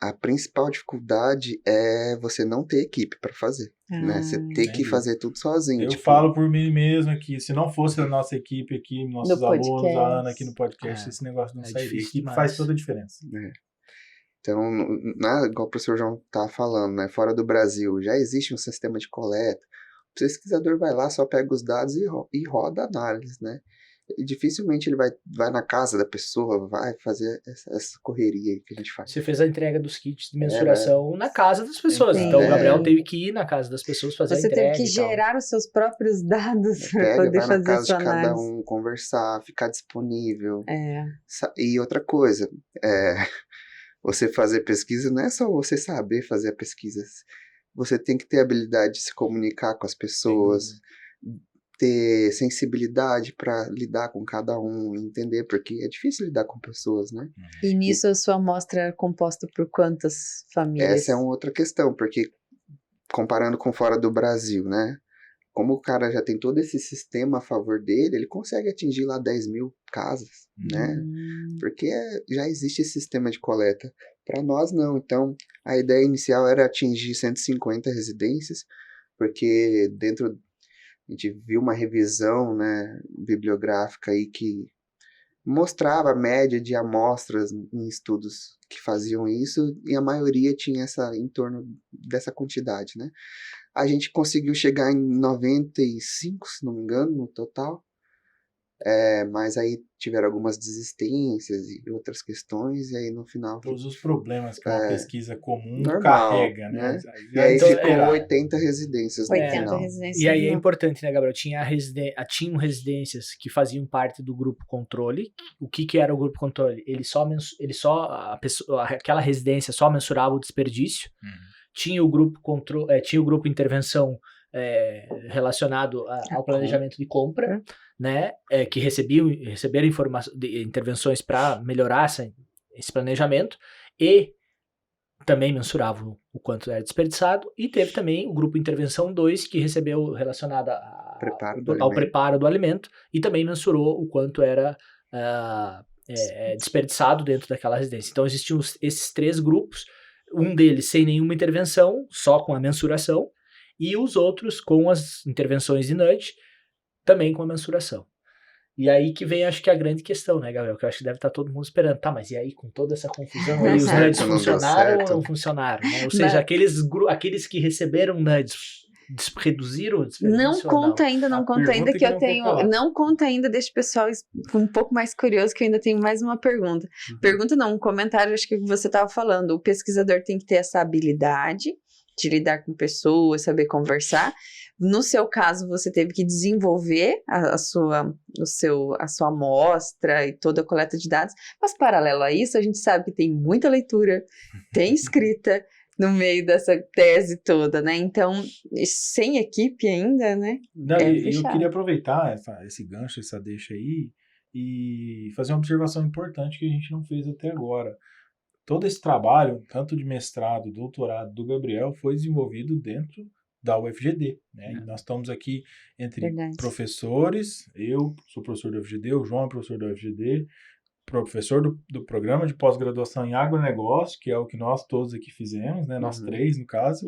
a principal dificuldade é você não ter equipe para fazer. Né? Você ter que entendi. fazer tudo sozinho. Eu tipo, falo por mim mesmo que se não fosse a nossa equipe aqui, nossos No alunos, podcast. a Ana aqui no podcast, esse negócio não é sairia. A difícil equipe demais. faz toda a diferença. Então, igual o professor João tá falando, né? Fora do Brasil, já existe um sistema de coleta. O pesquisador vai lá, só pega os dados e roda a análise, né? E dificilmente ele vai na casa da pessoa, vai fazer essa correria aí que a gente faz. Você fez a entrega dos kits de mensuração na casa das pessoas. Sim. Então o Gabriel É. teve que ir na casa das pessoas fazer Você a entrega teve que e tal. gerar os seus próprios dados para Pega, poder vai na fazer casa essa de cada análise. um, conversar, ficar disponível. É. E outra coisa, você fazer pesquisa não é só você saber fazer a pesquisa. Você tem que ter habilidade de se comunicar com as pessoas, ter sensibilidade para lidar com cada um, entender, porque é difícil lidar com pessoas, né? E nisso a sua amostra é composta por quantas famílias? Essa é uma outra questão, porque comparando com fora do Brasil, né? Como o cara já tem todo esse sistema a favor dele, ele consegue atingir lá 10 mil casas, né? Porque já existe esse sistema de coleta. Para nós, não. Então, a ideia inicial era atingir 150 residências, porque a gente viu uma revisão, né, bibliográfica aí que mostrava a média de amostras em estudos que faziam isso, e a maioria tinha em torno dessa quantidade, né? A gente conseguiu chegar em 95, se não me engano, no total. Mas aí tiveram algumas desistências e outras questões, e aí no final... Todos os problemas que uma pesquisa comum normal, carrega, né? E aí então, ficou era 80 residências no 80 final. residências. E aí é no- importante, né, Gabriel? Tinham residências que faziam parte do grupo controle. O que era o grupo controle? Aquela residência só mensurava o desperdício. Tinha o grupo tinha o grupo intervenção relacionado ao planejamento de compra, né? Que receberam intervenções para melhorar esse planejamento e também mensuravam o quanto era desperdiçado, e teve também o grupo Intervenção 2, que recebeu relacionado ao preparo do alimento, e também mensurou o quanto era desperdiçado dentro daquela residência. Então existiam esses 3 grupos, um deles sem nenhuma intervenção, só com a mensuração, e os outros com as intervenções de nudge, também com a mensuração. E aí que vem, acho que a grande questão, né, Gabriel? Que eu acho que deve estar todo mundo esperando. Tá, mas e aí, com toda essa confusão, aí, os certo, nudges não deu funcionaram ou certo. não funcionaram? Né? Ou seja, aqueles que receberam nudges reduziram o desperdício? Não ou conta ainda, não A conta pergunta ainda que que eu não quer tenho. calar. Não conta ainda, deixa o pessoal um pouco mais curioso, que eu ainda tenho mais uma pergunta. Pergunta não, um comentário, acho que você estava falando. O pesquisador tem que ter essa habilidade de lidar com pessoas, saber conversar. No seu caso, você teve que desenvolver a sua amostra e toda a coleta de dados, mas paralelo a isso, a gente sabe que tem muita leitura, tem escrita no meio dessa tese toda, né? Então, sem equipe ainda, né? Não, É eu puxado. queria aproveitar esse gancho, essa deixa aí, e fazer uma observação importante que a gente não fez até agora. Todo esse trabalho, tanto de mestrado, doutorado do Gabriel, foi desenvolvido dentro da UFGD, né? E nós estamos aqui entre Verdade. professores, eu sou professor da UFGD, o João é professor da UFGD, professor do programa de pós-graduação em agronegócio, que é o que nós todos aqui fizemos, né? Nós 3, no caso.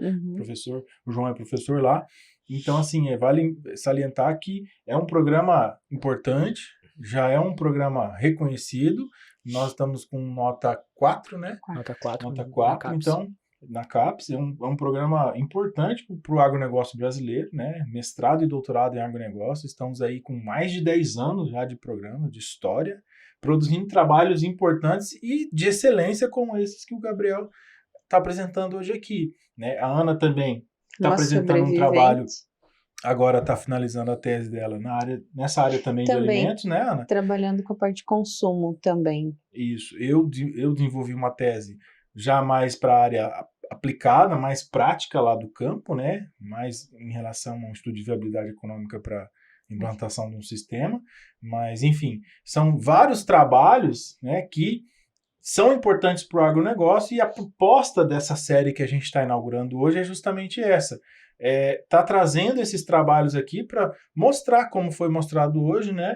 O João é professor lá. Então, assim, vale salientar que é um programa importante, já é um programa reconhecido. Nós estamos com nota 4, né? Nota 4. Nota 4, então, na CAPES, é um programa importante para o agronegócio brasileiro, né? Mestrado e doutorado em agronegócio. Estamos aí com mais de 10 anos já de programa, de história, produzindo trabalhos importantes e de excelência como esses que o Gabriel está apresentando hoje aqui, né? A Ana também está apresentando um trabalho agora está finalizando a tese dela nessa área também de alimentos, né, Ana? Trabalhando com a parte de consumo também. Isso. Eu desenvolvi uma tese já mais para a área aplicada, mais prática lá do campo, né? Mais em relação a um estudo de viabilidade econômica para implantação de um sistema. Mas, enfim, são vários trabalhos, né, que são importantes para o agronegócio, e a proposta dessa série que a gente está inaugurando hoje é justamente essa. Tá trazendo esses trabalhos aqui para mostrar, como foi mostrado hoje, né,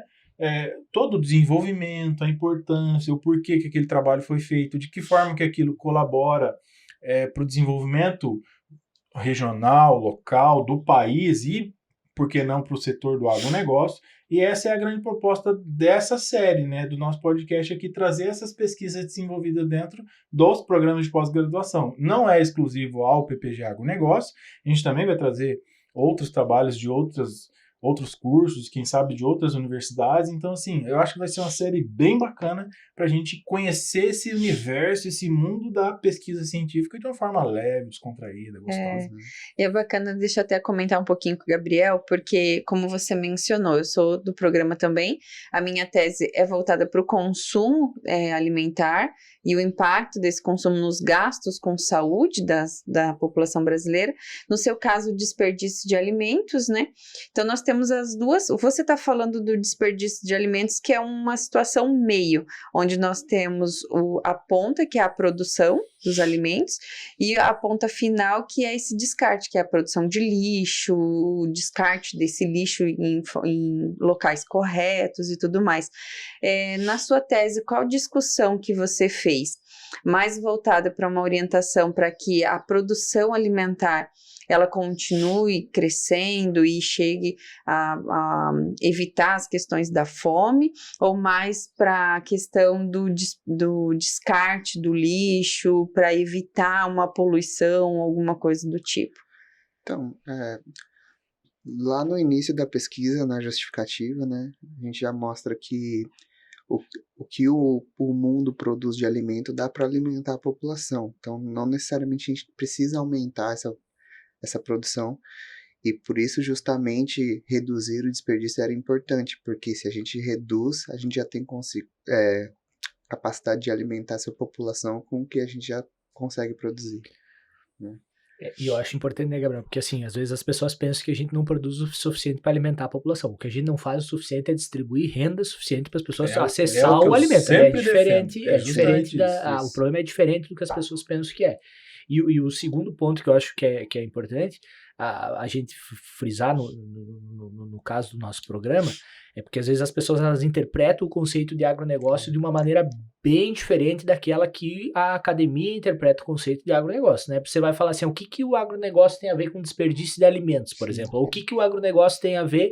todo o desenvolvimento, a importância, o porquê que aquele trabalho foi feito, de que forma que aquilo colabora para o desenvolvimento regional, local, do país e, por que não, para o setor do agronegócio. E essa é a grande proposta dessa série, né, do nosso podcast aqui, trazer essas pesquisas desenvolvidas dentro dos programas de pós-graduação. Não é exclusivo ao PPG Agronegócio, a gente também vai trazer outros trabalhos de outros cursos, quem sabe de outras universidades. Então, assim, eu acho que vai ser uma série bem bacana para a gente conhecer esse universo, esse mundo da pesquisa científica de uma forma leve, descontraída, gostosa. Né? E é bacana, deixa eu até comentar um pouquinho com o Gabriel, porque, como você mencionou, eu sou do programa também, a minha tese é voltada para o consumo alimentar e o impacto desse consumo nos gastos com saúde da população brasileira. No seu caso, desperdício de alimentos, né? Então, nós temos as duas. Você está falando do desperdício de alimentos, que é uma situação meio, onde nós temos a ponta, que é a produção dos alimentos, e a ponta final, que é esse descarte, que é a produção de lixo, o descarte desse lixo em locais corretos e tudo mais. Na sua tese, qual discussão que você fez? Mais voltada para uma orientação para que a produção alimentar ela continue crescendo e chegue a evitar as questões da fome, ou mais para a questão do descarte do lixo, para evitar uma poluição, alguma coisa do tipo? Então, lá no início da pesquisa, na justificativa, né, a gente já mostra que o que o mundo produz de alimento dá para alimentar a população. Então, não necessariamente a gente precisa aumentar essa produção, e por isso justamente reduzir o desperdício era importante, porque se a gente reduz, a gente já tem capacidade de alimentar essa população com o que a gente já consegue produzir, né? E eu acho importante, né, Gabriel? Porque, assim, às vezes as pessoas pensam que a gente não produz o suficiente para alimentar a população. O que a gente não faz o suficiente é distribuir renda suficiente para as pessoas acessar o alimento. É diferente, o problema é diferente do que as pessoas pensam que é. E o segundo ponto que eu acho que é importante a gente frisar no caso do nosso programa é porque às vezes as pessoas elas interpretam o conceito de agronegócio de uma maneira bem diferente daquela que a academia interpreta o conceito de agronegócio, né? Você vai falar assim, o que o agronegócio tem a ver com desperdício de alimentos, por exemplo? Ou o que o agronegócio tem a ver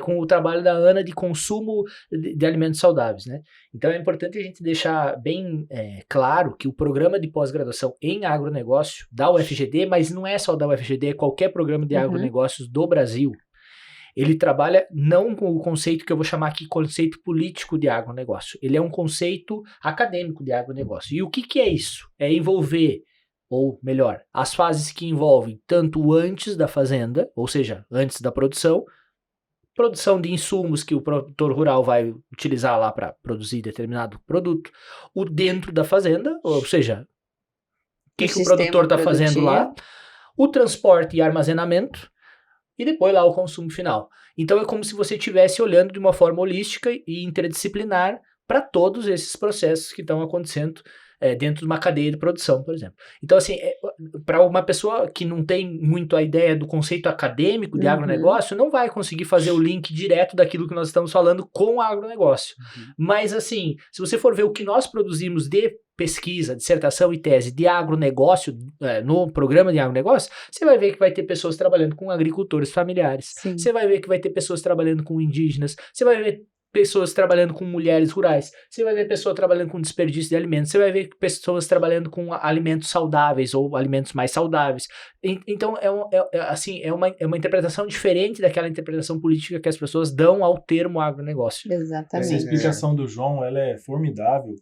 com o trabalho da Ana de consumo de alimentos saudáveis, né? Então é importante a gente deixar bem claro que o programa de pós-graduação em agronegócio da UFGD, mas não é só da UFGD, é qualquer programa de agronegócios do Brasil, ele trabalha não com o conceito que eu vou chamar aqui conceito político de agronegócio. Ele é um conceito acadêmico de agronegócio. E o que é isso? É envolver, ou melhor, as fases que envolvem tanto antes da fazenda, ou seja, antes da produção de insumos que o produtor rural vai utilizar lá para produzir determinado produto, o dentro da fazenda, ou seja, o que o produtor está fazendo lá, o transporte e armazenamento, e depois lá o consumo final. Então é como se você estivesse olhando de uma forma holística e interdisciplinar para todos esses processos que estão acontecendo dentro de uma cadeia de produção, por exemplo. Então, assim, para uma pessoa que não tem muito a ideia do conceito acadêmico de agronegócio, não vai conseguir fazer o link direto daquilo que nós estamos falando com o agronegócio. Mas, assim, se você for ver o que nós produzimos de pesquisa, dissertação e tese de agronegócio, no programa de agronegócio, você vai ver que vai ter pessoas trabalhando com agricultores familiares, você vai ver que vai ter pessoas trabalhando com indígenas, você vai ver pessoas trabalhando com mulheres rurais, você vai ver pessoas trabalhando com desperdício de alimentos, você vai ver pessoas trabalhando com alimentos saudáveis ou alimentos mais saudáveis. Então, é uma interpretação diferente daquela interpretação política que as pessoas dão ao termo agronegócio. Exatamente. Essa explicação do João, ela é formidável,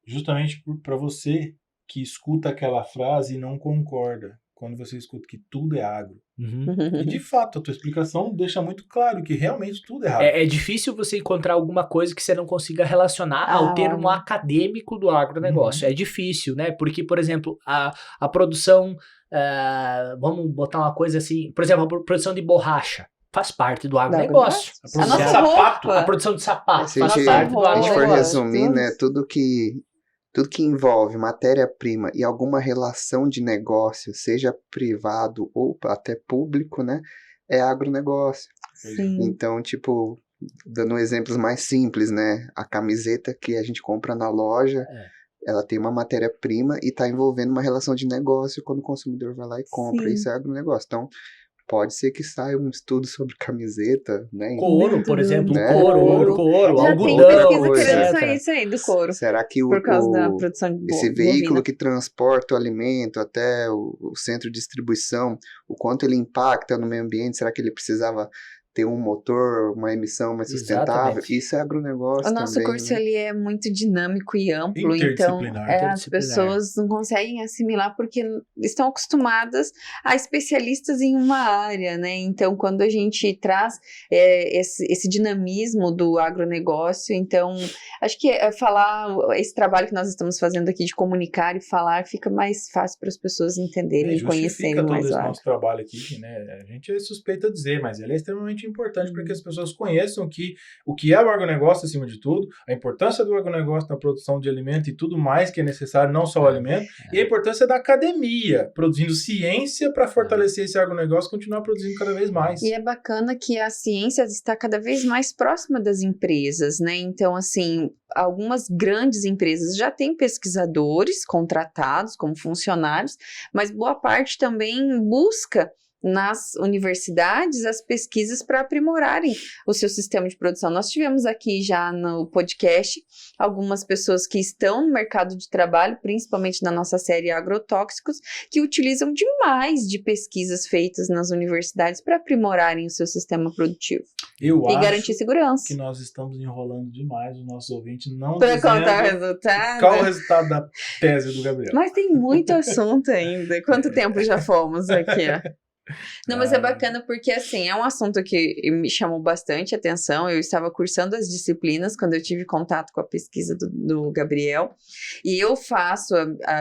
justamente para você que escuta aquela frase e não concorda. quando você escuta que tudo é agro. Uhum. E de fato, a tua explicação deixa muito claro que realmente tudo é agro. É difícil você encontrar alguma coisa que você não consiga relacionar ao termo acadêmico do agronegócio. É difícil, né? Porque, por exemplo, a produção, vamos botar uma coisa assim, por exemplo, a produção de borracha faz parte do agronegócio. A A produção de nossa sapato. roupa. A produção de sapato Se faz a parte do gente for agronegócio. resumir, né, tudo que envolve matéria-prima e alguma relação de negócio, seja privado ou até público, né, é agronegócio. Sim. Então, tipo, dando exemplos mais simples, né, a camiseta que a gente compra na loja, ela tem uma matéria-prima e está envolvendo uma relação de negócio quando o consumidor vai lá e compra. Sim. Isso é agronegócio. Então, pode ser que saia um estudo sobre camiseta, né? Couro, por exemplo, Né? couro, Já algodão, tem pesquisa querendo etc. sair isso aí do couro. Será que Por causa da produção de esse bovina. veículo que transporta o alimento até o centro de distribuição, o quanto ele impacta no meio ambiente, será que ele precisava ter um motor, uma emissão mais sustentável? Exatamente. Isso é agronegócio O nosso também, curso né? ele é muito dinâmico e amplo, então Interdisciplinar. as pessoas não conseguem assimilar porque estão acostumadas a especialistas em uma área, né? Então, quando a gente traz esse dinamismo do agronegócio, então, acho que falar, esse trabalho que nós estamos fazendo aqui de comunicar e falar fica mais fácil para as pessoas entenderem e conhecerem todo mais o esse agro. nosso trabalho aqui, né? A gente é suspeito a dizer, mas ele é extremamente importante para que as pessoas conheçam o que é o agronegócio acima de tudo, a importância do agronegócio na produção de alimento e tudo mais que é necessário, não só o alimento, e a importância da academia, produzindo ciência para fortalecer esse agronegócio e continuar produzindo cada vez mais. E é bacana que a ciência está cada vez mais próxima das empresas, né? Então, assim, algumas grandes empresas já têm pesquisadores contratados como funcionários, mas boa parte também busca nas universidades as pesquisas para aprimorarem o seu sistema de produção. Nós tivemos aqui já no podcast algumas pessoas que estão no mercado de trabalho, principalmente na nossa série Agrotóxicos, que utilizam demais de pesquisas feitas nas universidades para aprimorarem o seu sistema produtivo E garantir segurança. que nós estamos enrolando demais os nossos ouvintes, não Para dizendo contar o resultado. qual o resultado da tese do Gabriel. Mas tem muito assunto ainda. Quanto tempo já fomos aqui? Não, mas é bacana porque, assim, é um assunto que me chamou bastante atenção. Eu estava cursando as disciplinas quando eu tive contato com a pesquisa do Gabriel. E eu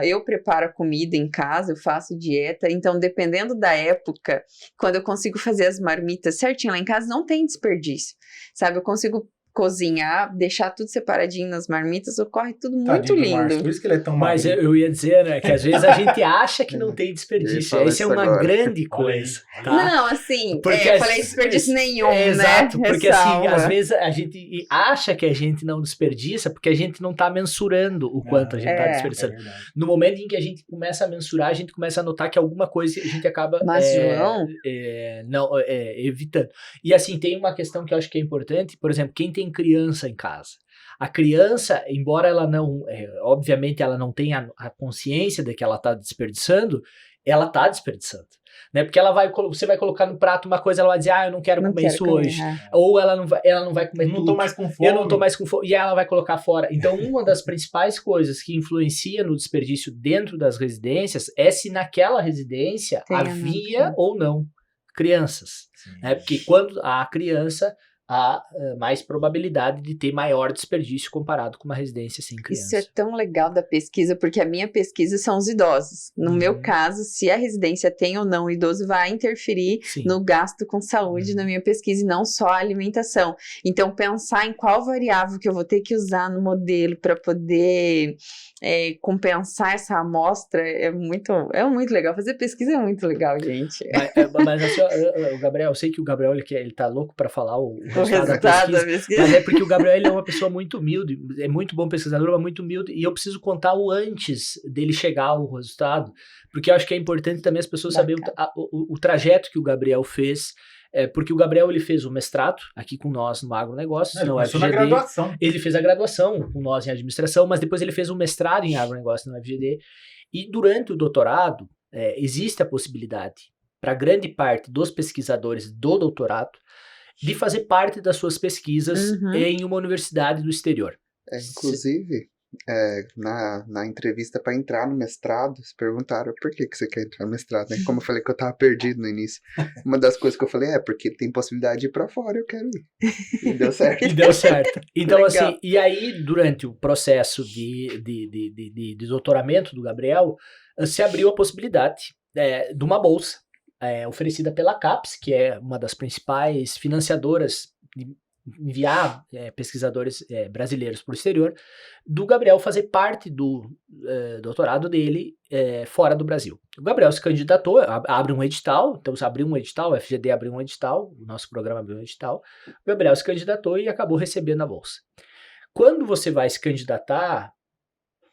eu preparo a comida em casa, eu faço dieta. Então, dependendo da época, quando eu consigo fazer as marmitas certinho lá em casa, não tem desperdício, sabe? Eu consigo cozinhar, deixar tudo separadinho nas marmitas, ocorre tudo muito Tadinho do lindo. Márcio, por isso que ele é tão Mas magrinho. eu ia dizer, né, que às vezes a gente acha que não tem desperdício. Eu ia Essa é falar uma isso agora. grande Olha aí, coisa. olha Tá? Não, assim, Porque eu falei desperdício nenhum, né? Exato, porque assim, Ressalva. às vezes a gente acha que a gente não desperdiça porque a gente não tá mensurando o quanto a gente tá É. desperdiçando. É verdade. No momento em que a gente começa a mensurar, a gente começa a notar que alguma coisa a gente acaba Mas, João? evitando. E assim, tem uma questão que eu acho que é importante, por exemplo, quem tem criança em casa. A criança, embora ela não, obviamente ela não tenha a consciência de que ela está desperdiçando, ela está desperdiçando. Né? Porque você vai colocar no prato uma coisa, ela vai dizer, eu não quero comer isso hoje. Ou ela não vai comer Eu não tudo. tô mais com fome. Eu não tô mais com fome. E ela vai colocar fora. Então, uma das principais coisas que influencia no desperdício dentro das residências é se naquela residência havia ou não crianças. Né? Porque quando há criança, há mais probabilidade de ter maior desperdício comparado com uma residência sem criança. Isso é tão legal da pesquisa, porque a minha pesquisa são os idosos. No meu caso, se a residência tem ou não o idoso, vai interferir no gasto com saúde na minha pesquisa e não só a alimentação. Então, pensar em qual variável que eu vou ter que usar no modelo para poder compensar essa amostra é muito legal. Fazer pesquisa é muito legal, gente. Mas assim, o Gabriel, eu sei que o Gabriel ele tá louco para falar o resultado da pesquisa. Mas é porque o Gabriel ele é uma pessoa muito humilde, é muito bom pesquisador, mas muito humilde, e eu preciso contar o antes dele chegar ao resultado, porque eu acho que é importante também as pessoas saberem o trajeto que o Gabriel fez, porque o Gabriel ele fez o mestrado aqui com nós no agronegócio, Ele no começou FGD. na graduação. Ele fez a graduação com nós em administração, mas depois ele fez o mestrado em agronegócio no FGD, e durante o doutorado existe a possibilidade para grande parte dos pesquisadores do doutorado de fazer parte das suas pesquisas em uma universidade do exterior. Inclusive, na entrevista para entrar no mestrado, eles perguntaram por que você quer entrar no mestrado, né? Como eu falei que eu tava perdido no início. Uma das coisas que eu falei porque tem possibilidade de ir para fora, eu quero ir. E deu certo. E deu certo. Então, Legal. assim, e aí, durante o processo de doutoramento do Gabriel, se abriu a possibilidade de uma bolsa oferecida pela CAPES, que é uma das principais financiadoras de enviar pesquisadores brasileiros para o exterior, do Gabriel fazer parte do doutorado dele fora do Brasil. O Gabriel se candidatou, abre um edital, então abriu um edital, o FGD abriu um edital, o nosso programa abriu um edital, o Gabriel se candidatou e acabou recebendo a bolsa. Quando você vai se candidatar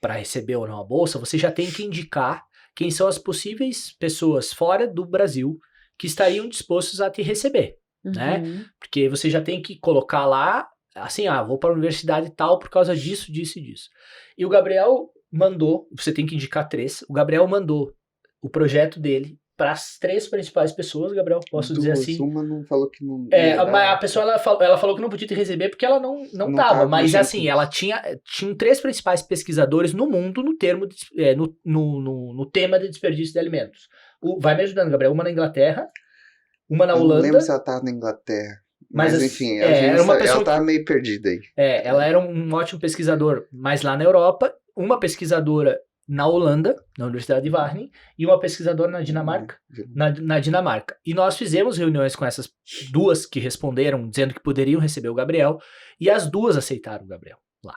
para receber ou não a bolsa, você já tem que indicar quem são as possíveis pessoas fora do Brasil que estariam dispostos a te receber. Né? Porque você já tem que colocar lá, assim, vou para a universidade tal por causa disso, disso e disso. E o Gabriel mandou, você tem que indicar 3, o Gabriel mandou o projeto dele para as 3 principais pessoas, Gabriel, posso dizer assim. Uma não falou que não... Mas a pessoa, ela falou que não podia te receber porque ela não tava, mas assim, ela tinham 3 principais pesquisadores no mundo no termo no tema de desperdício de alimentos. Vai me ajudando, Gabriel, uma na Inglaterra, uma na Holanda. Eu não lembro se ela tava na Inglaterra. Mas enfim, era uma pessoa ela tava meio perdida aí. Ela era um ótimo pesquisador, mas lá na Europa, uma pesquisadora na Holanda, na Universidade de Wageningen, e uma pesquisadora na Dinamarca, na Dinamarca. E nós fizemos reuniões com essas 2 que responderam, dizendo que poderiam receber o Gabriel, e as 2 aceitaram o Gabriel lá.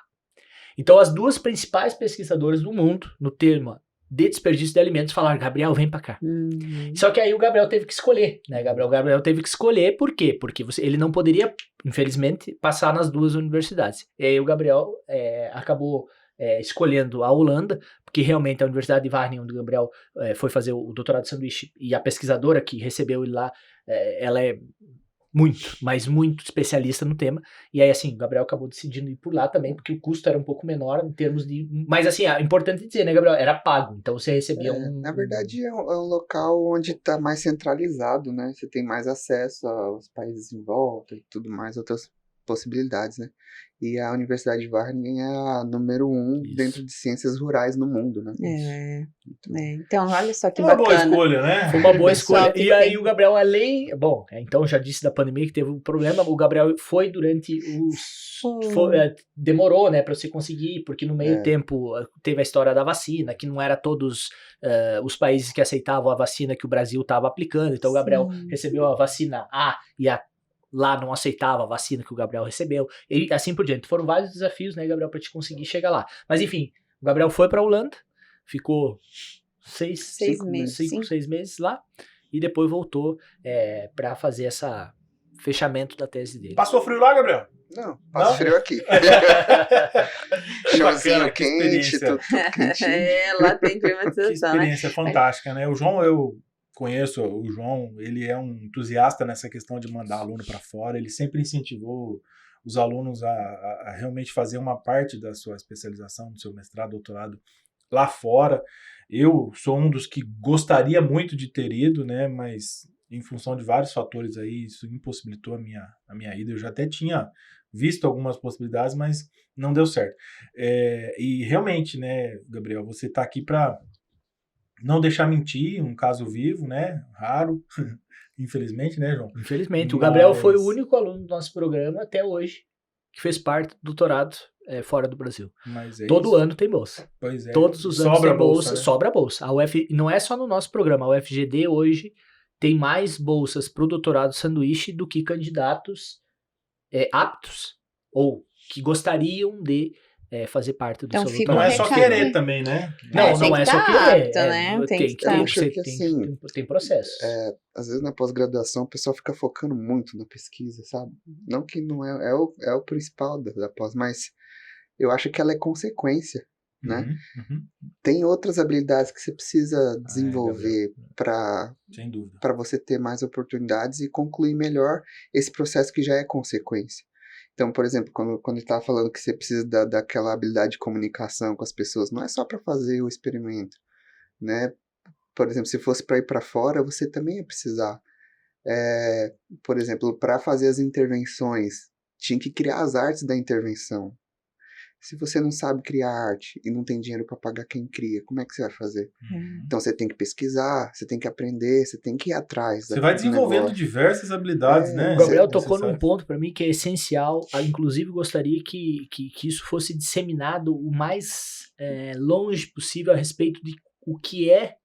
Então, as 2 principais pesquisadoras do mundo, no tema de desperdício de alimentos, falaram, Gabriel, vem pra cá. Só que aí o Gabriel teve que escolher, né? O Gabriel teve que escolher, por quê? Porque ele não poderia, infelizmente, passar nas 2 universidades. E aí o Gabriel acabou escolhendo a Holanda, porque realmente a Universidade de Wageningen, onde o Gabriel foi fazer o doutorado de sanduíche, e a pesquisadora que recebeu ele lá, ela é muito especialista no tema, e aí assim, o Gabriel acabou decidindo ir por lá também, porque o custo era um pouco menor em termos de... Mas assim, é importante dizer, né, Gabriel, era pago, então você recebia Na verdade, é um local onde está mais centralizado, né, você tem mais acesso aos países em volta e tudo mais, outras possibilidades, né, e a Universidade de Wageningen é a número 1 dentro de ciências rurais no mundo, né. Então, olha só que uma bacana. boa escolha, né? Foi uma boa escolha. Que E aí o Gabriel, além... Bom, então já disse da pandemia que teve um problema, o Gabriel foi durante demorou, né, para você conseguir, porque no meio tempo teve a história da vacina, que não era todos os países que aceitavam a vacina que o Brasil estava aplicando, então o Gabriel recebeu a vacina A e lá não aceitava a vacina que o Gabriel recebeu, e assim por diante. Foram vários desafios, né, Gabriel, para te conseguir chegar lá. Mas enfim, o Gabriel foi para a Holanda, ficou 6 meses lá, e depois voltou para fazer essa fechamento da tese dele. Passou frio lá, Gabriel? Não, passa frio aqui. Showzinho quente, tudo quentinho. Lá tem Que climatização, né? experiência fantástica, né? O João, eu conheço o João, ele é um entusiasta nessa questão de mandar aluno para fora, ele sempre incentivou os alunos a realmente fazer uma parte da sua especialização, do seu mestrado, doutorado lá fora. Eu sou um dos que gostaria muito de ter ido, né, mas em função de vários fatores aí, isso impossibilitou a minha ida. Eu já até tinha visto algumas possibilidades, mas não deu certo. E realmente, né, Gabriel, você está aqui para não deixar mentir, um caso vivo, né, raro, infelizmente, né, João? Infelizmente, o Gabriel foi o único aluno do nosso programa até hoje que fez parte do doutorado fora do Brasil. Mas todo ano tem bolsa. Pois é. Todos os anos Sobra tem bolsa, né? sobra bolsa. Não é só no nosso programa, a UFGD hoje tem mais bolsas para o doutorado sanduíche do que candidatos aptos ou que gostariam de fazer parte do Então, seu fica Não doutorado. é só querer também, né? Não é só querer. Apto, né? Tem processo. Às vezes na pós-graduação o pessoal fica focando muito na pesquisa, sabe? Não que não é o principal da pós, mas eu acho que ela é consequência, né? Tem outras habilidades que você precisa desenvolver para você ter mais oportunidades e concluir melhor esse processo que já é consequência. Então, por exemplo, quando ele estava falando que você precisa daquela habilidade de comunicação com as pessoas, não é só para fazer o experimento, né? Por exemplo, se fosse para ir para fora, você também ia precisar. Por exemplo, para fazer as intervenções, tinha que criar as artes da intervenção. Se você não sabe criar arte e não tem dinheiro para pagar quem cria, como é que você vai fazer? Então você tem que pesquisar, você tem que aprender, você tem que ir atrás Você vai do desenvolvendo negócio. diversas habilidades, né? O Gabriel Você- tocou num necessárias. ponto para mim que é essencial. Inclusive, gostaria que isso fosse disseminado o mais longe possível a respeito de o que é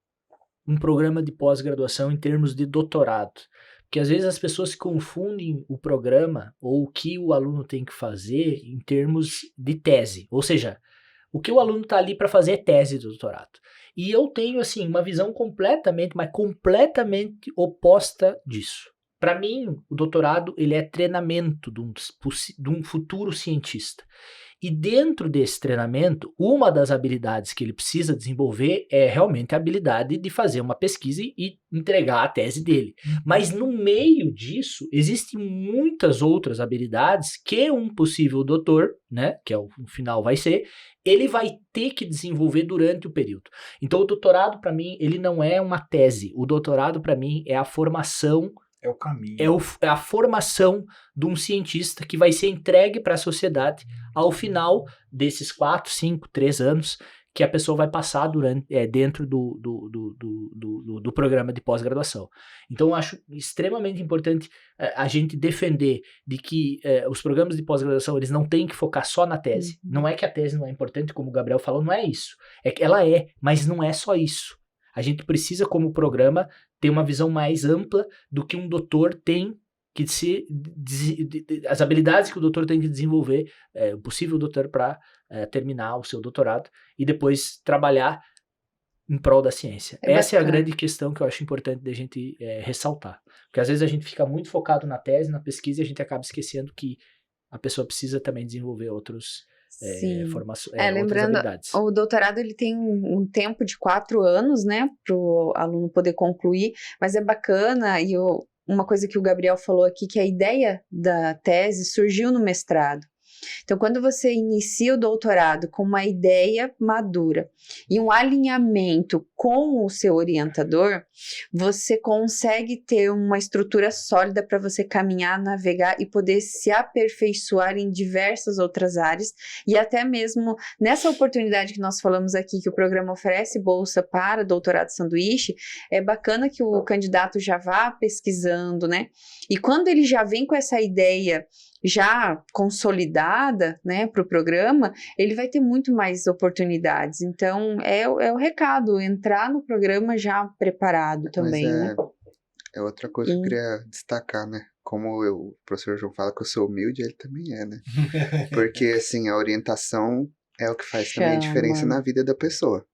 um programa de pós-graduação em termos de doutorado. Porque às vezes as pessoas confundem o programa ou o que o aluno tem que fazer em termos de tese. Ou seja, o que o aluno está ali para fazer é tese de doutorado. E eu tenho, assim, uma visão completamente, mas completamente oposta disso. Para mim, o doutorado ele é treinamento de um futuro cientista. E dentro desse treinamento, uma das habilidades que ele precisa desenvolver é realmente a habilidade de fazer uma pesquisa e entregar a tese dele. Mas no meio disso, existem muitas outras habilidades que um possível doutor, né, que é o final vai ser, ele vai ter que desenvolver durante o período. Então o doutorado para mim, ele não é uma tese. O doutorado para mim é a formação, É o caminho. é a formação de um cientista que vai ser entregue para a sociedade ao final desses 4, 5, 3 anos que a pessoa vai passar dentro do programa de pós-graduação. Então, eu acho extremamente importante a gente defender de que os programas de pós-graduação eles não têm que focar só na tese. Não é que a tese não é importante, como o Gabriel falou, não é isso. É que ela mas não é só isso. A gente precisa, como programa, ter uma visão mais ampla do que um doutor tem que ser, as habilidades que o doutor tem que desenvolver, o possível doutor para terminar o seu doutorado e depois trabalhar em prol da ciência. Essa é a grande questão que eu acho importante da gente ressaltar. Porque às vezes a gente fica muito focado na tese, na pesquisa, e a gente acaba esquecendo que a pessoa precisa também desenvolver outras lembrando, habilidades. o doutorado ele tem um tempo de 4 anos, né, para o aluno poder concluir, mas é bacana, e uma coisa que o Gabriel falou aqui, que a ideia da tese surgiu no mestrado. Então, quando você inicia o doutorado com uma ideia madura e um alinhamento com o seu orientador, você consegue ter uma estrutura sólida para você caminhar, navegar e poder se aperfeiçoar em diversas outras áreas. E até mesmo nessa oportunidade que nós falamos aqui, que o programa oferece bolsa para doutorado sanduíche, é bacana que o candidato já vá pesquisando, né? E quando ele já vem com essa ideia já consolidada, né, para o programa, ele vai ter muito mais oportunidades. Então, é o recado, entrar no programa já preparado também, né? É outra coisa que eu queria destacar, né? Como o professor João fala que eu sou humilde, ele também é, né? Porque, assim, a orientação é o que faz também a diferença na vida da pessoa.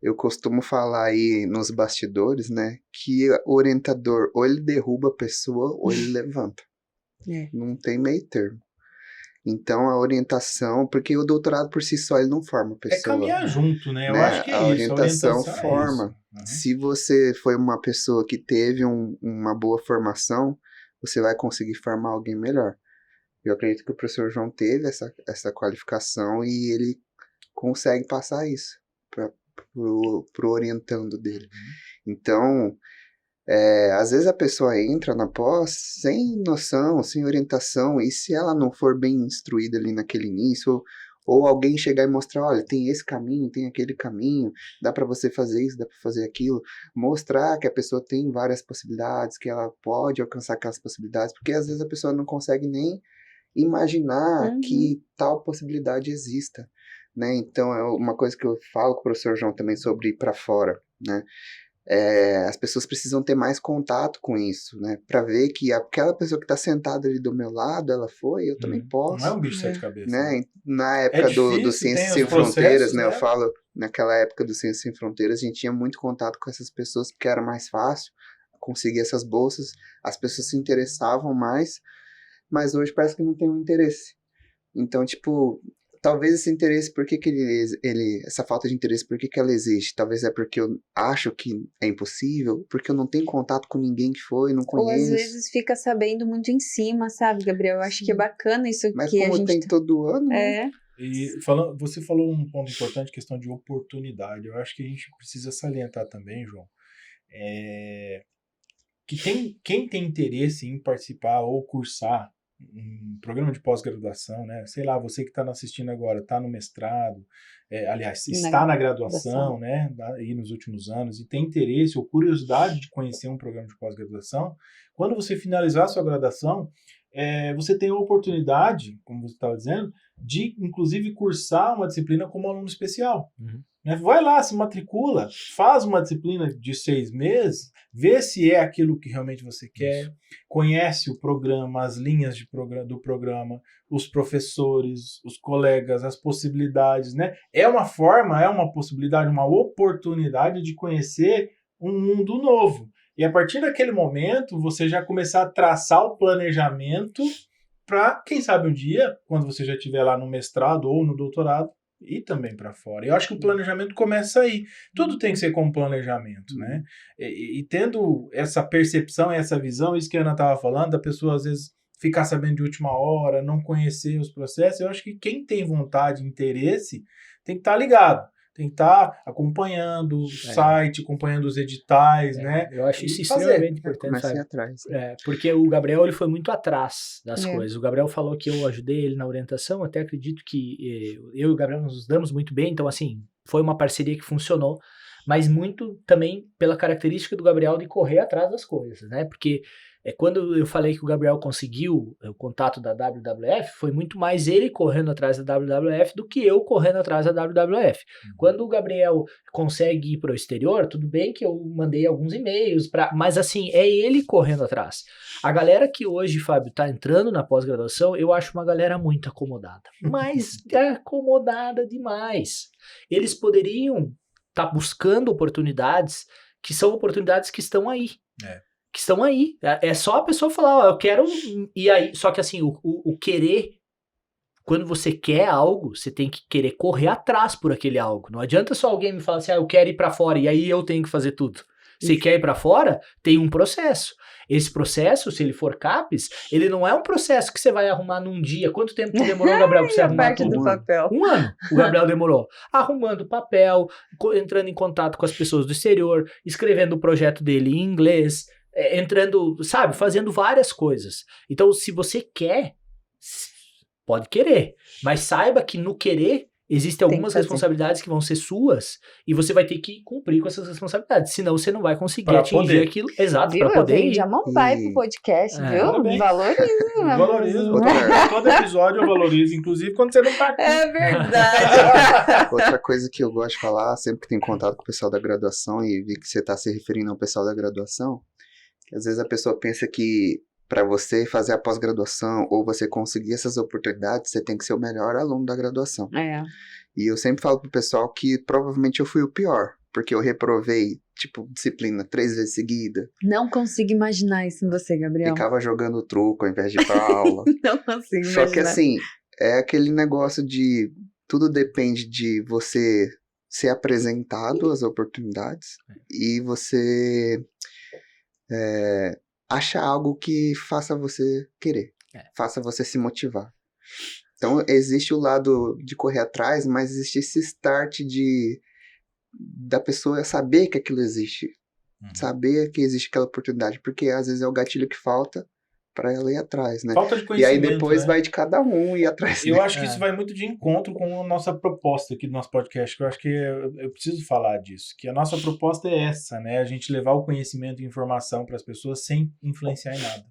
Eu costumo falar aí nos bastidores, né, que o orientador ou ele derruba a pessoa ou ele levanta. Não tem meio termo. Então a orientação, porque o doutorado por si só ele não forma a pessoa. É caminhar junto, né? Eu né? acho que é a isso. orientação A forma. É isso. Se você foi uma pessoa que teve uma boa formação, você vai conseguir formar alguém melhor. Eu acredito que o professor João teve essa qualificação e ele consegue passar isso pro orientando dele. Então, às vezes a pessoa entra na pós sem noção, sem orientação, e se ela não for bem instruída ali naquele início, ou alguém chegar e mostrar, olha, tem esse caminho, tem aquele caminho, dá para você fazer isso, dá para fazer aquilo, mostrar que a pessoa tem várias possibilidades, que ela pode alcançar aquelas possibilidades, porque às vezes a pessoa não consegue nem imaginar que tal possibilidade exista, né? Então é uma coisa que eu falo com o professor João também sobre ir para fora, né? As pessoas precisam ter mais contato com isso, né? Para ver que aquela pessoa que está sentada ali do meu lado, ela foi, eu também posso. Não é um bicho de sete cabeças. Né? Na época do Ciências Sem Fronteiras, né? Eu falo, naquela época do Ciências Sem Fronteiras, a gente tinha muito contato com essas pessoas porque era mais fácil conseguir essas bolsas, as pessoas se interessavam mais, mas hoje parece que não tem um interesse. Então, tipo, talvez esse interesse, por que essa falta de interesse, por que ela existe? Talvez é porque eu acho que é impossível, porque eu não tenho contato com ninguém que foi, não conheço. Ou às vezes fica sabendo muito em cima, sabe, Gabriel? Eu acho que é bacana isso. Mas que como a gente tem todo ano, né? E você falou um ponto importante, questão de oportunidade. Eu acho que a gente precisa salientar também, João, que quem tem interesse em participar ou cursar programa de pós-graduação, né? Sei lá, você que está assistindo agora, está no mestrado, aliás, está na graduação, né? Aí nos últimos anos, e tem interesse ou curiosidade de conhecer um programa de pós-graduação, quando você finalizar a sua graduação, você tem a oportunidade, como você estava dizendo, de, inclusive, cursar uma disciplina como aluno especial. Uhum. Vai lá, se matricula, faz uma disciplina de 6 meses, vê se é aquilo que realmente você quer, conhece o programa, as linhas do programa, os professores, os colegas, as possibilidades, né? É uma possibilidade, uma oportunidade de conhecer um mundo novo. E a partir daquele momento, você já começar a traçar o planejamento para, quem sabe um dia, quando você já estiver lá no mestrado ou no doutorado, e também para fora. Eu acho que o planejamento começa aí. Tudo tem que ser com planejamento, né? E tendo essa percepção, essa visão, isso que a Ana estava falando, da pessoa às vezes ficar sabendo de última hora, não conhecer os processos, eu acho que quem tem vontade e interesse tem que estar ligado. Tem que estar acompanhando o site, acompanhando os editais, né? Eu acho isso extremamente importante, sabe? Atrás. Porque o Gabriel ele foi muito atrás das coisas. O Gabriel falou que eu ajudei ele na orientação, até acredito que eu e o Gabriel nos damos muito bem, então assim, foi uma parceria que funcionou, mas muito também pela característica do Gabriel de correr atrás das coisas, né? Porque quando eu falei que o Gabriel conseguiu o contato da WWF, foi muito mais ele correndo atrás da WWF do que eu correndo atrás da WWF. Quando o Gabriel consegue ir para o exterior, tudo bem que eu mandei alguns e-mails, mas assim, é ele correndo atrás. A galera que hoje, Fábio, está entrando na pós-graduação, eu acho uma galera muito acomodada. Mas acomodada demais. Eles poderiam estar buscando oportunidades que são oportunidades que estão aí. Que estão aí. É só a pessoa falar, eu quero... E aí, só que assim, o querer, quando você quer algo, você tem que querer correr atrás por aquele algo. Não adianta só alguém me falar assim, eu quero ir pra fora, e aí eu tenho que fazer tudo. Você quer ir pra fora? Tem um processo. Esse processo, se ele for CAPES, ele não é um processo que você vai arrumar num dia. Quanto tempo demorou, Gabriel, pra você arrumar tudo? Do papel. 1 ano. O Gabriel demorou. Arrumando papel, entrando em contato com as pessoas do exterior, escrevendo o projeto dele em inglês, entrando, sabe, fazendo várias coisas. Então, se você quer, pode querer, mas saiba que no querer existem algumas responsabilidades que vão ser suas e você vai ter que cumprir com essas responsabilidades, senão você não vai conseguir atingir aquilo. Exato, para poder ir. Já vai pro podcast, viu? Valorizo. Todo episódio eu valorizo, inclusive quando você não tá aqui. É verdade. Outra coisa que eu gosto de falar, sempre que tem contato com o pessoal da graduação e vi que você tá se referindo ao pessoal da graduação, que às vezes a pessoa pensa que para você fazer a pós-graduação ou você conseguir essas oportunidades, você tem que ser o melhor aluno da graduação. E eu sempre falo pro pessoal que provavelmente eu fui o pior, porque eu reprovei, disciplina 3 vezes seguida. Não consigo imaginar isso em você, Gabriel. Ficava jogando truco ao invés de ir pra aula. Não consigo imaginar. Só que assim, é aquele negócio de tudo depende de você ser apresentado às oportunidades e você achar algo que faça você querer, faça você se motivar. Então, existe o lado de correr atrás, mas existe esse start da pessoa saber que aquilo existe, saber que existe aquela oportunidade, porque às vezes é o gatilho que falta para ela ir atrás, né? Falta de conhecimento, e aí depois vai de cada um ir atrás. Eu acho que isso vai muito de encontro com a nossa proposta aqui do nosso podcast, que eu acho que eu preciso falar disso, que a nossa proposta é essa, né? A gente levar o conhecimento e informação para as pessoas sem influenciar em nada.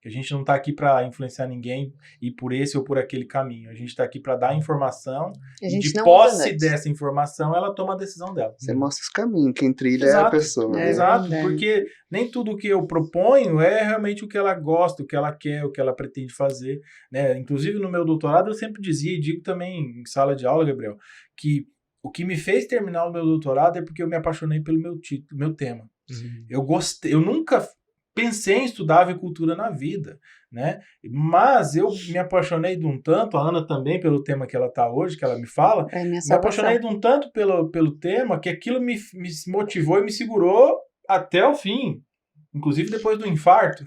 Que a gente não está aqui para influenciar ninguém e por esse ou por aquele caminho. A gente está aqui para dar informação e de posse dessa informação ela toma a decisão dela. Você mostra os caminhos, quem trilha é a pessoa. Exato, porque nem tudo que eu proponho é realmente o que ela gosta, o que ela quer, o que ela pretende fazer, né? Inclusive no meu doutorado eu sempre dizia, e digo também em sala de aula, Gabriel, que o que me fez terminar o meu doutorado é porque eu me apaixonei pelo meu tema. Eu nunca pensei em estudar avicultura na vida, né? Mas eu me apaixonei de um tanto, a Ana também, pelo tema que ela está hoje, que ela me fala, me apaixonei de um tanto pelo tema, que aquilo me motivou e me segurou até o fim, inclusive depois do infarto.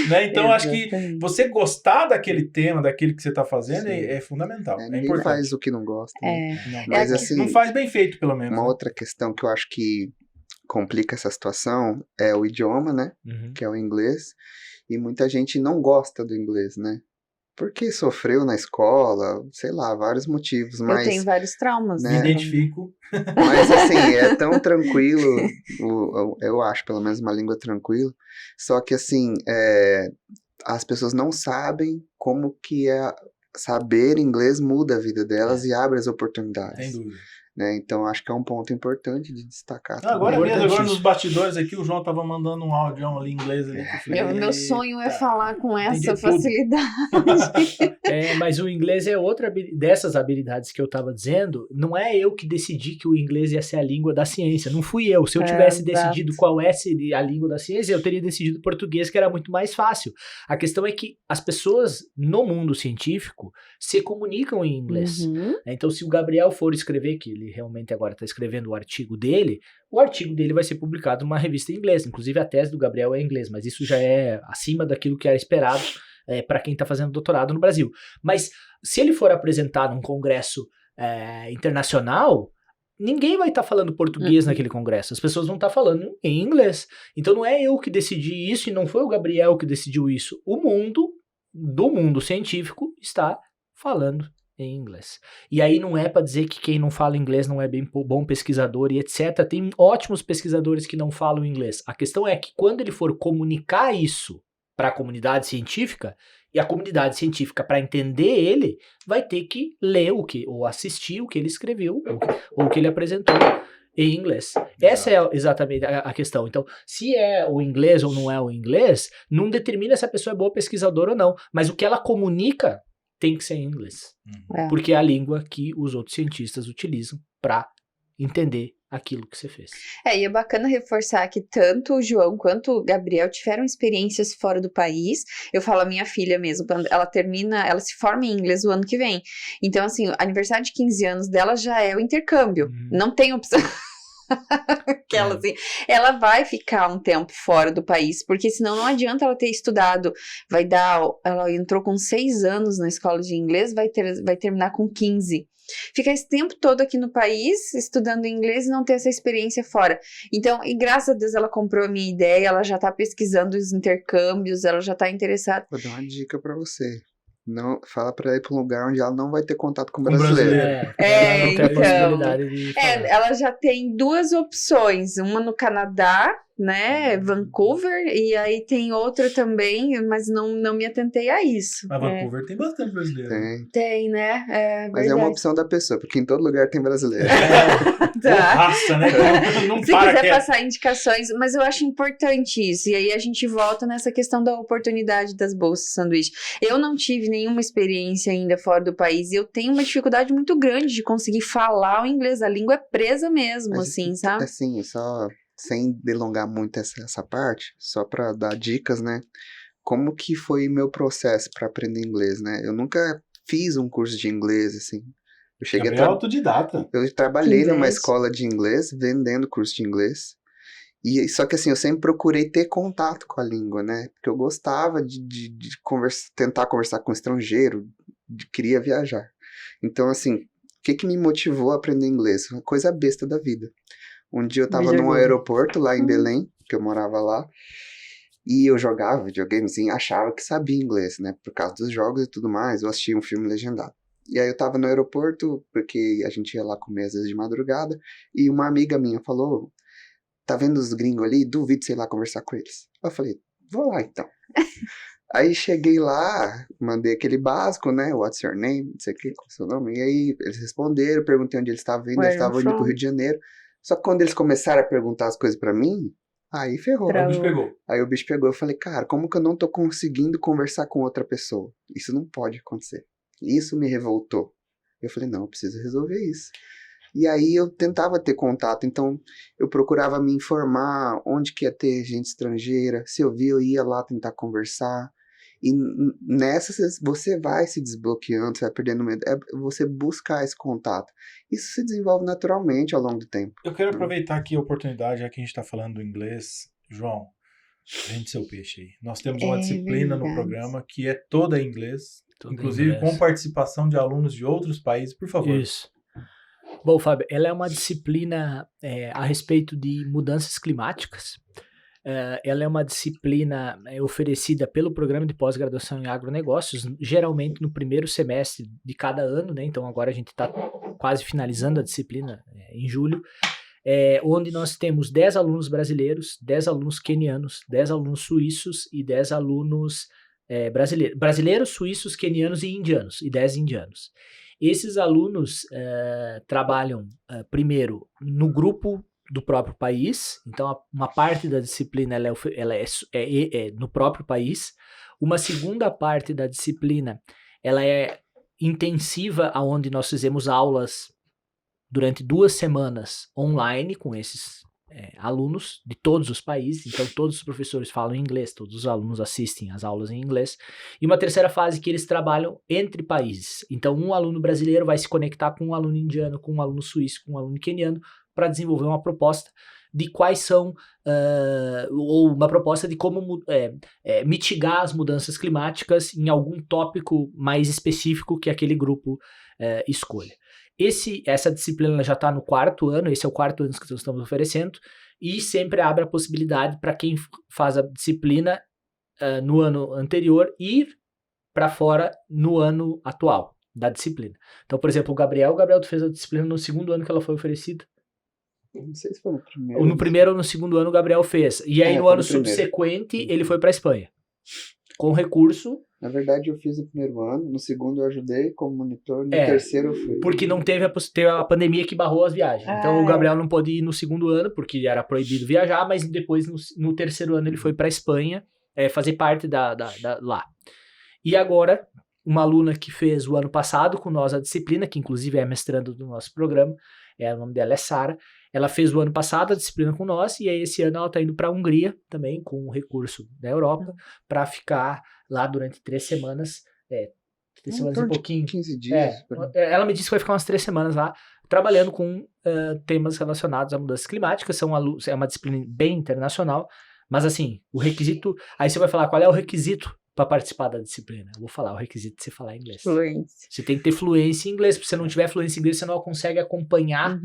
Né? Então, acho que você gostar daquele tema, daquilo que você está fazendo, é fundamental. Ninguém faz o que não gosta. Né? Mas assim, não faz bem feito, pelo menos. Uma outra questão que eu acho que complica essa situação é o idioma, né? Que é o inglês. E muita gente não gosta do inglês, né? Porque sofreu na escola, sei lá, vários motivos, Eu mas... tenho vários traumas. né, Me identifico. Mas assim, é tão tranquilo, eu acho pelo menos uma língua tranquila, só que assim, as pessoas não sabem como que saber inglês muda a vida delas e abre as oportunidades. Sem dúvida. Né? Então acho que é um ponto importante de destacar. Agora mesmo, agora Importantíssimo. nos bastidores aqui, o João tava mandando um áudio ali em inglês ali que eu falei, Meu sonho é "Eita". falar com Entendi essa tudo. facilidade. Mas o inglês é outra dessas habilidades que eu estava dizendo. Não é eu que decidi que o inglês ia ser a língua da ciência. Não fui eu. Se eu tivesse Exato. decidido qual seria a língua da ciência, eu teria decidido português, que era muito mais fácil. A questão é que as pessoas no mundo científico se comunicam em inglês. Uhum. Então, se o Gabriel for escrever, que ele realmente agora está escrevendo o artigo dele vai ser publicado numa revista em inglês. Inclusive, a tese do Gabriel é em inglês, mas isso já é acima daquilo que era esperado para quem está fazendo doutorado no Brasil. Mas se ele for apresentar num congresso internacional, ninguém vai estar falando português naquele congresso. As pessoas vão estar falando em inglês. Então, não é eu que decidi isso e não foi o Gabriel que decidiu isso. O mundo, do mundo científico, está falando em inglês. E aí não é para dizer que quem não fala inglês não é bem bom pesquisador e etc. Tem ótimos pesquisadores que não falam inglês. A questão é que quando ele for comunicar isso para a comunidade científica, e a comunidade científica, para entender ele, vai ter que ler ou assistir o que ele escreveu, ou o que ele apresentou em inglês. Essa é exatamente a questão. Então, se é o inglês ou não é o inglês, não determina se a pessoa é boa pesquisadora ou não, mas o que ela comunica tem que ser em inglês. Porque é a língua que os outros cientistas utilizam para entender aquilo que você fez. E é bacana reforçar que tanto o João quanto o Gabriel tiveram experiências fora do país. Eu falo a minha filha mesmo, quando ela se forma em inglês o ano que vem. Então, assim, o aniversário de 15 anos dela já é o intercâmbio. Não tem opção. Assim, ela vai ficar um tempo fora do país, porque senão não adianta ela ter estudado. Ela entrou com 6 anos na escola de inglês, vai terminar com 15. Ficar esse tempo todo aqui no país, estudando inglês e não ter essa experiência fora. Então, e graças a Deus ela comprou a minha ideia, ela já tá pesquisando os intercâmbios, ela já tá interessada. Vou dar uma dica pra você. Não, fala pra ela ir pra um lugar onde ela não vai ter contato com brasileiro. Ela não tem a possibilidade de falar. Ela já tem 2 opções, uma no Canadá, né, Vancouver, e aí tem outra também, mas não me atentei a isso. Mas Vancouver tem bastante brasileiro. Tem, né? Mas é uma opção da pessoa, porque em todo lugar tem brasileiro. Tá. Raça, né? Não Se para quiser passar indicações, mas eu acho importante isso. E aí a gente volta nessa questão da oportunidade das bolsas sanduíche. Eu não tive nenhuma experiência ainda fora do país e eu tenho uma dificuldade muito grande de conseguir falar o inglês. A língua é presa mesmo, Mas, assim, sabe? Assim, só sem delongar muito essa parte, só pra dar dicas, né? Como que foi meu processo pra aprender inglês, né? Eu nunca fiz um curso de inglês, assim. Eu cheguei Gabriel é autodidata. Eu trabalhei numa escola de inglês, vendendo curso de inglês. Só que assim, eu sempre procurei ter contato com a língua, né? Porque eu gostava de tentar conversar com um estrangeiro, queria viajar. Então, assim, o que me motivou a aprender inglês? Uma coisa besta da vida. Um dia eu tava num aeroporto lá em Belém, que eu morava lá, e eu jogava videogamezinho, achava que sabia inglês, né? Por causa dos jogos e tudo mais, eu assistia um filme legendado. E aí eu tava no aeroporto, porque a gente ia lá comer às vezes de madrugada, e uma amiga minha falou, tá vendo os gringos ali? Duvido, sei lá, conversar com eles. Eu falei, vou lá então. Aí cheguei lá, mandei aquele básico, né? What's your name? Não sei o que, qual é o seu nome? E aí eles responderam, perguntei onde eles estavam indo, eles estavam indo pro Rio de Janeiro. Só que quando eles começaram a perguntar as coisas pra mim, aí ferrou. Aí o bicho pegou. Eu falei, cara, como que eu não tô conseguindo conversar com outra pessoa? Isso não pode acontecer. Isso me revoltou. Eu falei, não, eu preciso resolver isso. E aí eu tentava ter contato, então eu procurava me informar onde que ia ter gente estrangeira. Se eu via, eu ia lá tentar conversar. E nessas você vai se desbloqueando, você vai perdendo medo. É você buscar esse contato. Isso se desenvolve naturalmente ao longo do tempo. Eu quero aproveitar aqui a oportunidade, já que a gente está falando do inglês. João, vende seu peixe aí. Nós temos uma disciplina no programa que é toda em inglês, inclusive com participação de alunos de outros países. Por favor. Isso. Bom, Fábio, ela é uma disciplina a respeito de mudanças climáticas. ela é uma disciplina oferecida pelo Programa de Pós-Graduação em Agronegócios, geralmente no primeiro semestre de cada ano, né? Então agora a gente está quase finalizando a disciplina em julho, onde nós temos 10 alunos brasileiros, 10 alunos quenianos, 10 alunos suíços e 10 alunos brasileiros, suíços, quenianos e indianos, e 10 indianos. Esses alunos trabalham primeiro no grupo do próprio país, então uma parte da disciplina ela é no próprio país, uma segunda parte da disciplina ela é intensiva, onde nós fizemos aulas durante 2 semanas online com esses alunos de todos os países, então todos os professores falam inglês, todos os alunos assistem às aulas em inglês, e uma terceira fase que eles trabalham entre países, então um aluno brasileiro vai se conectar com um aluno indiano, com um aluno suíço, com um aluno queniano, para desenvolver uma proposta de quais são, ou uma proposta de como mitigar as mudanças climáticas em algum tópico mais específico que aquele grupo escolha. Essa disciplina já está no 4º ano, esse é o 4º ano que nós estamos oferecendo, e sempre abre a possibilidade para quem faz a disciplina no ano anterior ir para fora no ano atual da disciplina. Então, por exemplo, o Gabriel fez a disciplina no 2º ano que ela foi oferecida. Não sei se foi no primeiro. Ou no primeiro ou no 2º ano o Gabriel fez. E aí no ano subsequente ele foi para a Espanha. Com recurso. Na verdade eu fiz no primeiro ano, no 2º eu ajudei como monitor, no 3º eu fui. Porque não teve a pandemia que barrou as viagens. Então o Gabriel não pôde ir no 2º ano, porque era proibido viajar, mas depois no 3º ano ele foi para a Espanha fazer parte lá. E agora, uma aluna que fez o ano passado com nós a disciplina, que inclusive é mestrando do nosso programa, o nome dela é Sara. Ela fez o ano passado a disciplina com nós e aí esse ano ela está indo para a Hungria também, com um recurso da Europa, para ficar lá durante 3 semanas, 3 semanas e um pouquinho. 15 dias. Ela me disse que vai ficar umas 3 semanas lá, trabalhando com temas relacionados a mudanças climáticas. É uma disciplina bem internacional, mas assim, o requisito... Aí você vai falar, qual é o requisito para participar da disciplina? Eu vou falar, o requisito de você falar inglês. Fluência. Você tem que ter fluência em inglês, porque se você não tiver fluência em inglês, você não consegue acompanhar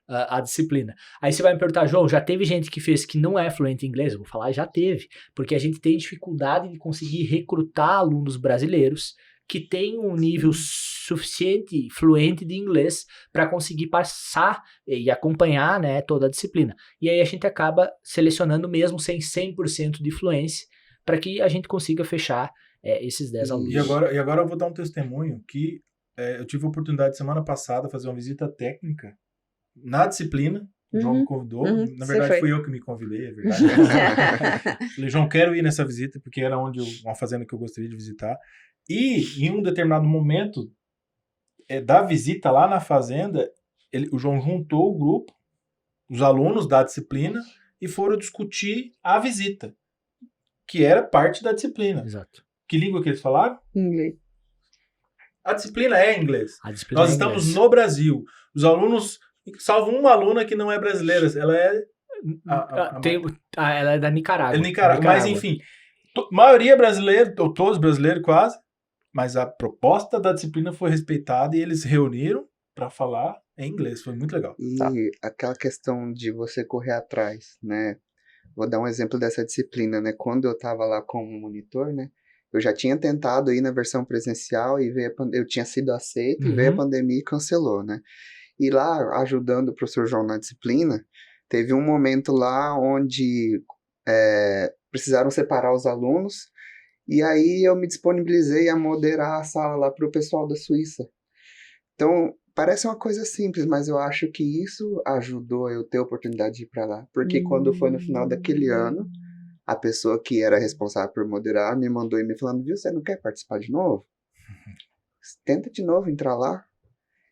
a disciplina. Aí você vai me perguntar, João, já teve gente que fez que não é fluente em inglês? Eu vou falar, já teve, porque a gente tem dificuldade de conseguir recrutar alunos brasileiros que tenham um nível suficiente, fluente de inglês para conseguir passar e acompanhar, né, toda a disciplina. E aí a gente acaba selecionando mesmo sem 100% de fluência para que a gente consiga fechar esses 10 alunos. E agora eu vou dar um testemunho que eu tive a oportunidade semana passada de fazer uma visita técnica na disciplina. O João me convidou. Na verdade, fui eu que me convidei, é verdade. Falei, João, quero ir nessa visita, porque era uma fazenda que eu gostaria de visitar. E em um determinado momento da visita lá na fazenda, o João juntou o grupo, os alunos da disciplina, e foram discutir a visita, que era parte da disciplina. Exato. Que língua que eles falaram? Inglês. A disciplina é inglês. Nós estamos no Brasil. Os alunos, salvo uma aluna que não é brasileira, ela é... ela é da Nicarágua. Mas enfim, maioria brasileira, ou todos brasileiros quase, mas a proposta da disciplina foi respeitada e eles reuniram para falar em inglês. Foi muito legal. E aquela questão de você correr atrás, né? Vou dar um exemplo dessa disciplina, né? Quando eu estava lá como monitor, né? Eu já tinha tentado ir na versão presencial e eu tinha sido aceito e veio a pandemia e cancelou, né? E lá, ajudando o professor João na disciplina, teve um momento lá onde precisaram separar os alunos e aí eu me disponibilizei a moderar a sala lá para o pessoal da Suíça. Então, parece uma coisa simples, mas eu acho que isso ajudou eu ter a oportunidade de ir para lá. Porque quando foi no final daquele ano, a pessoa que era responsável por moderar me mandou e-mail falando, viu, você não quer participar de novo? Tenta de novo entrar lá.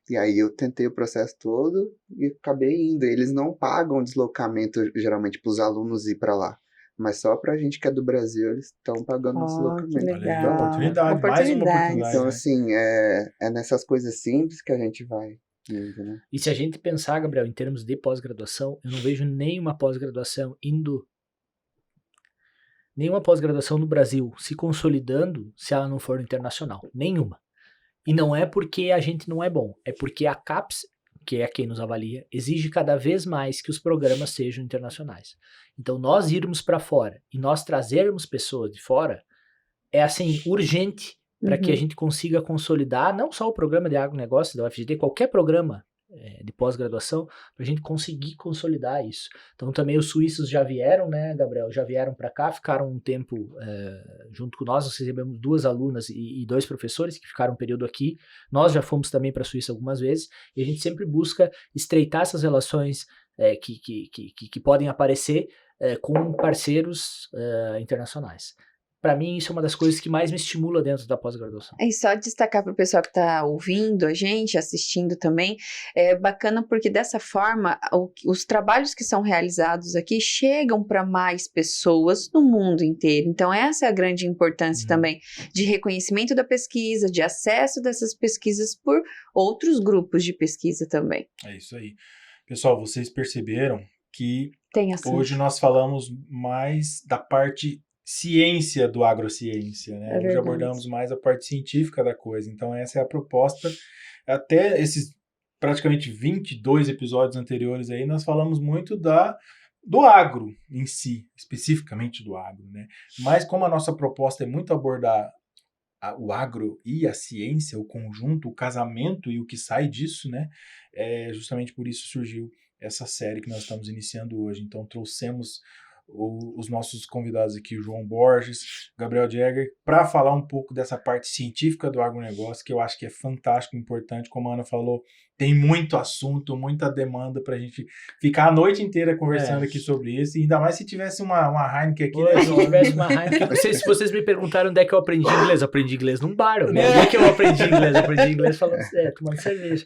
E aí eu tentei o processo todo e acabei indo. Eles não pagam deslocamento, geralmente, para os alunos ir para lá. Mas só pra gente que é do Brasil, eles estão pagando deslocamento. Que legal. Então, oportunidade, mais uma oportunidade. Então, né? assim, é nessas coisas simples que a gente vai indo, né? E se a gente pensar, Gabriel, em termos de pós-graduação, eu não vejo nenhuma pós-graduação no Brasil se consolidando se ela não for internacional. Nenhuma. E não é porque a gente não é bom, é porque a CAPES que é quem nos avalia, exige cada vez mais que os programas sejam internacionais. Então, nós irmos para fora e nós trazermos pessoas de fora é, assim, urgente para que a gente consiga consolidar não só o programa de agronegócio da UFGD, qualquer programa de pós-graduação, para a gente conseguir consolidar isso. Então, também os suíços já vieram, né, Gabriel? Já vieram para cá, ficaram um tempo junto com nós recebemos 2 alunas e 2 professores que ficaram um período aqui. Nós já fomos também para a Suíça algumas vezes, e a gente sempre busca estreitar essas relações que podem aparecer com parceiros internacionais. Para mim, isso é uma das coisas que mais me estimula dentro da pós-graduação. E só destacar para o pessoal que está ouvindo a gente, assistindo também, é bacana porque dessa forma, os trabalhos que são realizados aqui chegam para mais pessoas no mundo inteiro. Então, essa é a grande importância também de reconhecimento da pesquisa, de acesso dessas pesquisas por outros grupos de pesquisa também. É isso aí. Pessoal, vocês perceberam que Tem assunto. hoje nós falamos mais da parte ciência do agrociência, né? Hoje abordamos mais a parte científica da coisa. Então, essa é a proposta. Até esses praticamente 22 episódios anteriores aí, nós falamos muito do agro em si, especificamente do agro, né? Mas como a nossa proposta é muito abordar o agro e a ciência, o conjunto, o casamento e o que sai disso, né? Justamente por isso surgiu essa série que nós estamos iniciando hoje. Então, trouxemos os nossos convidados aqui, o João Borges, Gabriel Jäger, para falar um pouco dessa parte científica do agronegócio, que eu acho que é fantástico, importante. Como a Ana falou, tem muito assunto, muita demanda para a gente ficar a noite inteira conversando aqui sobre isso, e ainda mais se tivesse uma Heineken aqui. Né? Se tivesse uma Heineken. Se vocês me perguntaram onde é que eu aprendi inglês num bar. Né? Onde é que eu aprendi inglês? Eu aprendi inglês falando, tomando cerveja.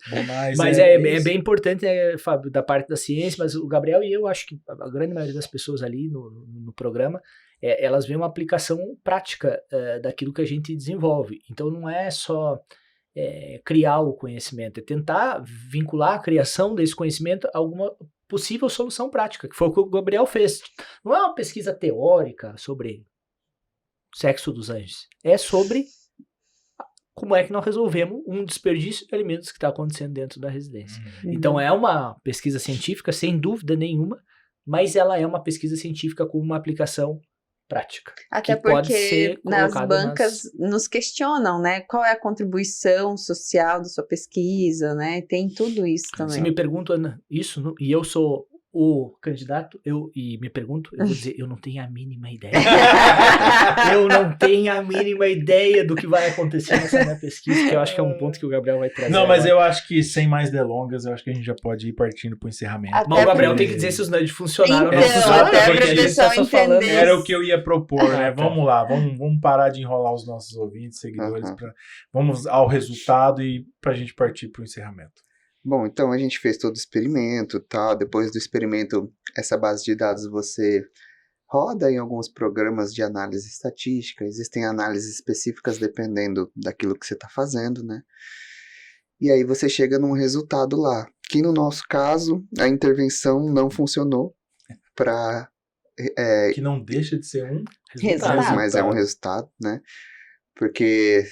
Mas é bem importante, né, Fábio, da parte da ciência, mas o Gabriel e eu acho que a grande maioria das pessoas ali no programa, elas veem uma aplicação prática daquilo que a gente desenvolve. Então não é só criar o conhecimento, é tentar vincular a criação desse conhecimento a alguma possível solução prática, que foi o que o Gabriel fez. Não é uma pesquisa teórica sobre o sexo dos anjos, é sobre como é que nós resolvemos um desperdício de alimentos que está acontecendo dentro da residência. Então é uma pesquisa científica, sem dúvida nenhuma, mas ela é uma pesquisa científica com uma aplicação prática. Até porque nas bancas nos questionam, né? Qual é a contribuição social da sua pesquisa, né? Tem tudo isso também. Se me perguntam, Ana, isso, e eu sou o candidato, eu vou dizer, eu não tenho a mínima ideia. Eu não tenho a mínima ideia do que vai acontecer nessa minha pesquisa, que eu acho que é um ponto que o Gabriel vai trazer. Não, mas eu acho que, sem mais delongas, eu acho que a gente já pode ir partindo para o encerramento. Mas o Gabriel tem que dizer se os nudges funcionaram ou não Então, funcionaram, até porque a gente tá só falando. Era o que eu ia propor, né? Vamos lá, vamos parar de enrolar os nossos ouvintes, seguidores, vamos ao resultado e para a gente partir para o encerramento. Bom, então a gente fez todo o experimento, tá? Depois do experimento, essa base de dados você roda em alguns programas de análise estatística, existem análises específicas dependendo daquilo que você está fazendo, né? E aí você chega num resultado lá, que no nosso caso, a intervenção não funcionou para... que não deixa de ser um resultado. Mas é um resultado, né? Porque...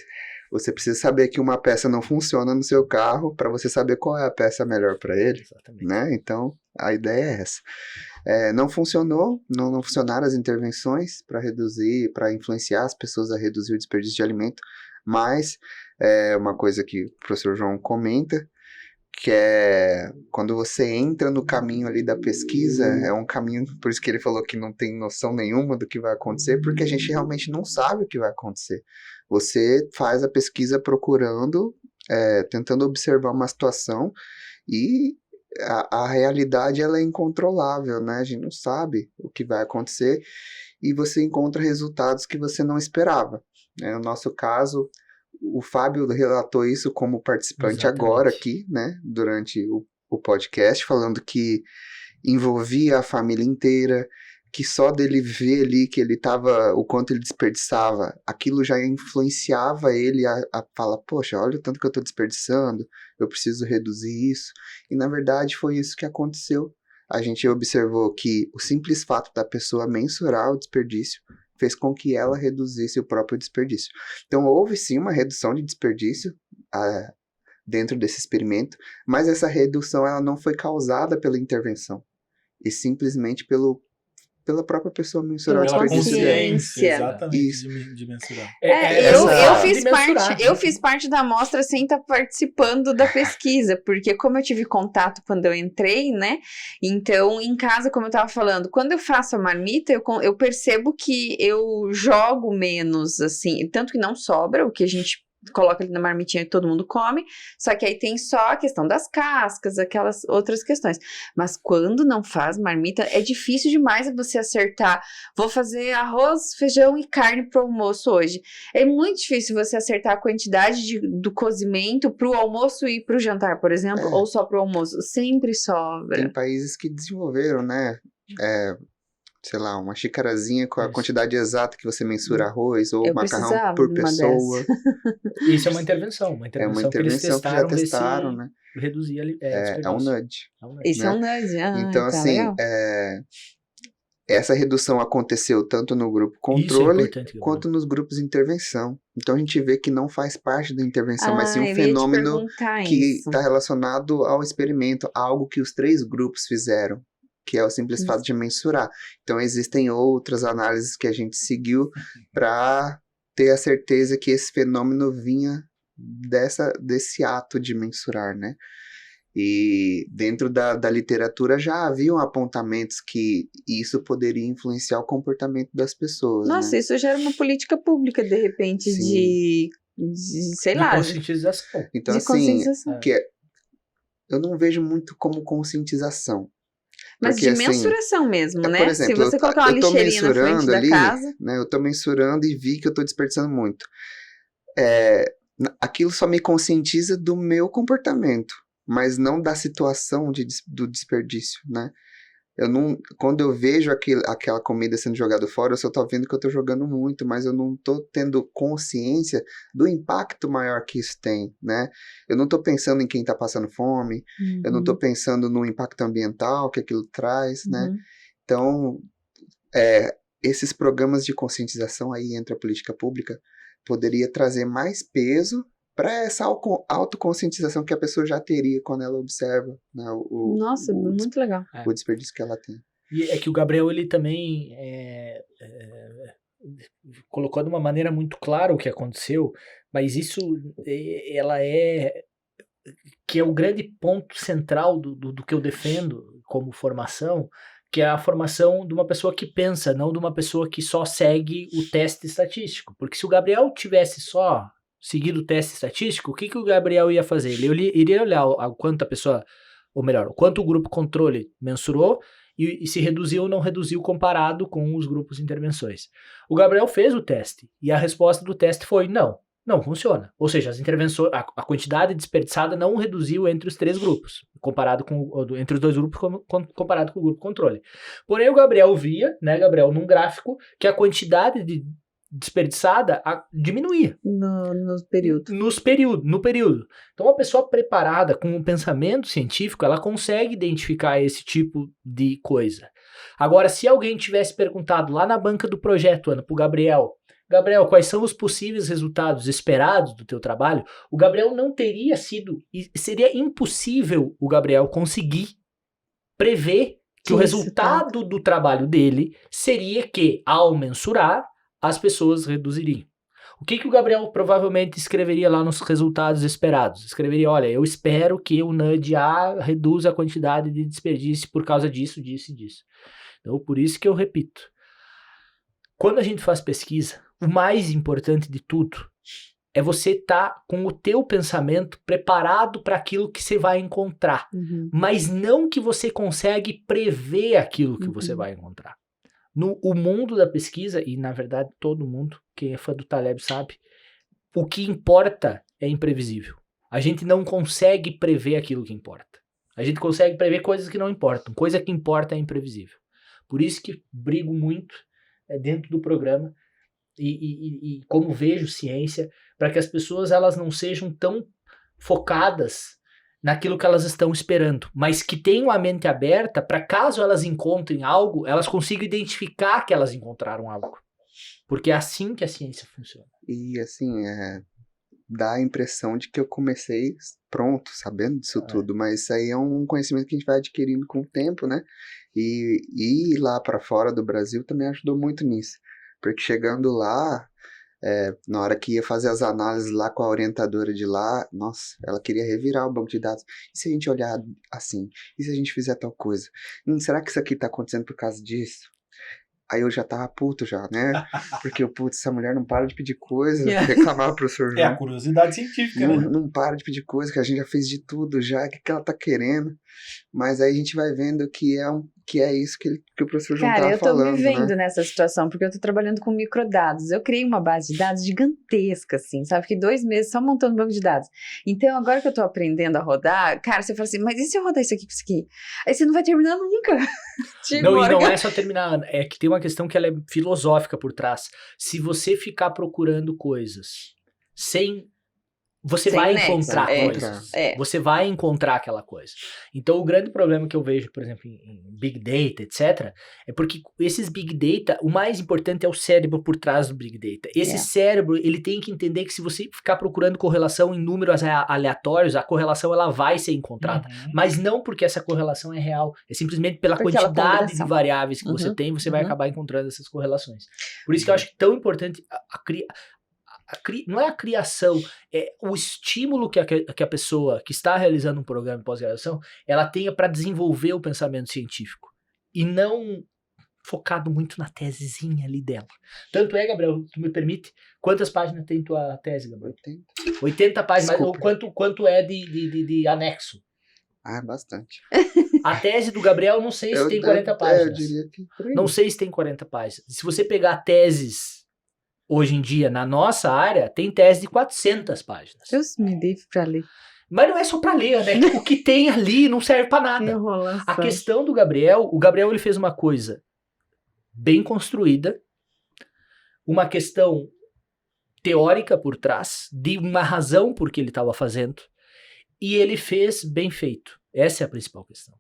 você precisa saber que uma peça não funciona no seu carro para você saber qual é a peça melhor para ele. Exatamente. Né? Então, a ideia é essa. Não funcionou, não funcionaram as intervenções para reduzir, para influenciar as pessoas a reduzir o desperdício de alimento, mas uma coisa que o professor João comenta, que é quando você entra no caminho ali da pesquisa, é um caminho, por isso que ele falou que não tem noção nenhuma do que vai acontecer, porque a gente realmente não sabe o que vai acontecer. Você faz a pesquisa procurando, tentando observar uma situação e a realidade ela é incontrolável, né? A gente não sabe o que vai acontecer e você encontra resultados que você não esperava. No nosso caso, o Fábio relatou isso como participante agora aqui, né? Durante o podcast, falando que envolvia a família inteira, que só dele ver ali que ele tava, o quanto ele desperdiçava, aquilo já influenciava ele a falar, poxa, olha o tanto que eu tô desperdiçando, eu preciso reduzir isso. E na verdade foi isso que aconteceu. A gente observou que o simples fato da pessoa mensurar o desperdício fez com que ela reduzisse o próprio desperdício. Então houve sim uma redução de desperdício, dentro desse experimento, mas essa redução ela não foi causada pela intervenção, e simplesmente pela própria pessoa mensurar o Pela desperdício dela. consciência. Exatamente, Isso. de mensurar. Eu fiz parte da amostra sem estar participando da pesquisa, porque como eu tive contato quando eu entrei, né? Então, em casa, como eu estava falando, quando eu faço a marmita, eu percebo que eu jogo menos, assim, tanto que não sobra o que a gente coloca ali na marmitinha e todo mundo come, só que aí tem só a questão das cascas, aquelas outras questões. Mas quando não faz marmita, é difícil demais você acertar. Vou fazer arroz, feijão e carne pro almoço hoje. É muito difícil você acertar a quantidade do cozimento pro almoço e pro jantar, por exemplo, ou só pro almoço. Sempre sobra. Tem países que desenvolveram, né? Sei lá, uma xicarazinha com a quantidade exata que você mensura arroz ou Eu macarrão precisava por de uma pessoa. Isso é uma intervenção. Uma É uma intervenção que eles intervenção que já testaram, testaram, né? reduzir ali. É um nudge. Isso né? é um nudge. Então, tá assim, legal. essa redução aconteceu tanto no grupo Isso é controle importante, Gabriel. quanto nos grupos de intervenção. Então, a gente vê que não faz parte da intervenção, mas sim eu um ia te fenômeno perguntar que isso. está relacionado ao experimento, algo que os 3 grupos fizeram, que é o simples fato de mensurar. Então, existem outras análises que a gente seguiu para ter a certeza que esse fenômeno vinha desse ato de mensurar, né? E dentro da literatura já haviam apontamentos que isso poderia influenciar o comportamento das pessoas. Nossa, né? isso já era uma política pública, de repente, Sim. de sei De lá, conscientização. Então, de assim, conscientização. eu não vejo muito como conscientização. Mas porque, de assim, mensuração mesmo, né? Por exemplo, Se você colocar uma eu tô lixeirinha na frente mensurando da ali, casa... né? Eu tô mensurando e vi que eu tô desperdiçando muito. Aquilo só me conscientiza do meu comportamento, mas não da situação do desperdício, né? Quando eu vejo aquela comida sendo jogada fora, eu só tô vendo que eu tô jogando muito, mas eu não tô tendo consciência do impacto maior que isso tem, né? Eu não tô pensando em quem tá passando fome, eu não tô pensando no impacto ambiental que aquilo traz, né? Então, esses programas de conscientização aí entre a política pública poderia trazer mais peso para essa autoconscientização que a pessoa já teria quando ela observa, né, Nossa, muito legal. o desperdício que ela tem. E é que o Gabriel, ele também colocou de uma maneira muito clara o que aconteceu, mas isso que é o grande ponto central do que eu defendo como formação, que é a formação de uma pessoa que pensa, não de uma pessoa que só segue o teste estatístico. Porque se o Gabriel tivesse só seguido o teste estatístico, o que o Gabriel ia fazer? Ele iria olhar o quanto a pessoa, ou melhor, o quanto o grupo controle mensurou e se reduziu ou não reduziu comparado com os grupos de intervenções. O Gabriel fez o teste e a resposta do teste foi não funciona. Ou seja, as intervenções, a quantidade desperdiçada não reduziu entre os 3 grupos, entre os 2 grupos comparado com o grupo controle. Porém, o Gabriel via, né, Gabriel, num gráfico, que a quantidade de desperdiçada diminuía. No período. Então, uma pessoa preparada com um pensamento científico, ela consegue identificar esse tipo de coisa. Agora, se alguém tivesse perguntado lá na banca do projeto, Ana, pro Gabriel, quais são os possíveis resultados esperados do teu trabalho? O Gabriel não teria seria impossível o Gabriel conseguir prever que o resultado do trabalho dele seria que, ao mensurar, as pessoas reduziriam. O que o Gabriel provavelmente escreveria lá nos resultados esperados? Escreveria, olha, eu espero que o nudge A reduza a quantidade de desperdício por causa disso, disso e disso. Então, por isso que eu repito, quando a gente faz pesquisa, o mais importante de tudo é você estar com o teu pensamento preparado para aquilo que você vai encontrar, mas não que você consegue prever aquilo que você vai encontrar. O mundo da pesquisa, e na verdade todo mundo, quem é fã do Taleb sabe, o que importa é imprevisível. A gente não consegue prever aquilo que importa. A gente consegue prever coisas que não importam. Coisa que importa é imprevisível. Por isso que brigo muito dentro do programa e como vejo ciência, para que as pessoas elas não sejam tão focadas naquilo que elas estão esperando, mas que tenham a mente aberta para caso elas encontrem algo, elas consigam identificar que elas encontraram algo. Porque é assim que a ciência funciona. E assim, dá a impressão de que eu comecei pronto, sabendo disso tudo, mas isso aí é um conhecimento que a gente vai adquirindo com o tempo, né? E ir lá para fora do Brasil também ajudou muito nisso, porque chegando lá, na hora que ia fazer as análises lá com a orientadora de lá, nossa, ela queria revirar o banco de dados. E se a gente olhar assim? E se a gente fizer tal coisa? Será que isso aqui tá acontecendo por causa disso? Aí eu já tava puto já, né? Porque, putz, essa mulher não para de pedir coisa, reclamava pro professor É a João. curiosidade científica, Não, né? não para de pedir coisa, que a gente já fez de tudo já, o que ela tá querendo. Mas aí a gente vai vendo que é isso que o professor João Cara, tava eu tô falando, me vendo né? nessa situação, porque eu tô trabalhando com microdados. Eu criei uma base de dados gigantesca, assim, sabe? Fiquei 2 meses só montando banco de dados. Então, agora que eu tô aprendendo a rodar, cara, você fala assim, mas e se eu rodar isso aqui com isso aqui? Aí você não vai terminar nunca. Tipo, Não, e não hora é só terminar, Ana, é que tem uma questão que ela é filosófica por trás. Se você ficar procurando coisas sem... Você Sem vai nexo, encontrar coisas. Você vai encontrar aquela coisa. Então, o grande problema que eu vejo, por exemplo, em Big Data, etc., é porque esses Big Data, o mais importante é o cérebro por trás do Big Data. Esse cérebro, ele tem que entender que se você ficar procurando correlação em números aleatórios, a correlação ela vai ser encontrada. Mas não porque essa correlação é real. É simplesmente pela Porque ela é quantidade de combinação. variáveis que você tem, você vai acabar encontrando essas correlações. Por isso que eu acho tão importante não é a criação, é o estímulo que a pessoa que está realizando um programa de pós-graduação, ela tenha para desenvolver o pensamento científico. E não focado muito na tesezinha ali dela. Tanto é, Gabriel, tu me permite, quantas páginas tem tua tese, Gabriel? 80 páginas, mas quanto é de anexo? Ah, bastante. A tese do Gabriel, não sei se tem 40 páginas. Eu diria que por aí. Não sei se tem 40 páginas. Se você pegar teses hoje em dia, na nossa área, tem tese de 400 páginas. Deus me livre pra ler. Mas não é só pra ler, né? O que tem ali não serve pra nada. Enrolação. A questão do Gabriel, o Gabriel ele fez uma coisa bem construída, uma questão teórica por trás, de uma razão por que ele estava fazendo, e ele fez bem feito. Essa é a principal questão.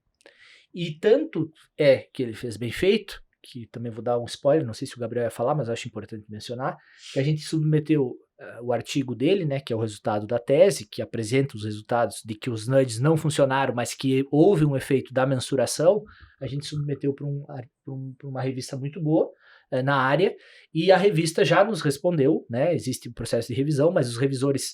E tanto é que ele fez bem feito, que também vou dar um spoiler, não sei se o Gabriel ia falar, mas acho importante mencionar, que a gente submeteu o artigo dele, né, que é o resultado da tese, que apresenta os resultados de que os nudges não funcionaram, mas que houve um efeito da mensuração, a gente submeteu para uma revista muito boa na área, e a revista já nos respondeu, né, existe um processo de revisão, mas os revisores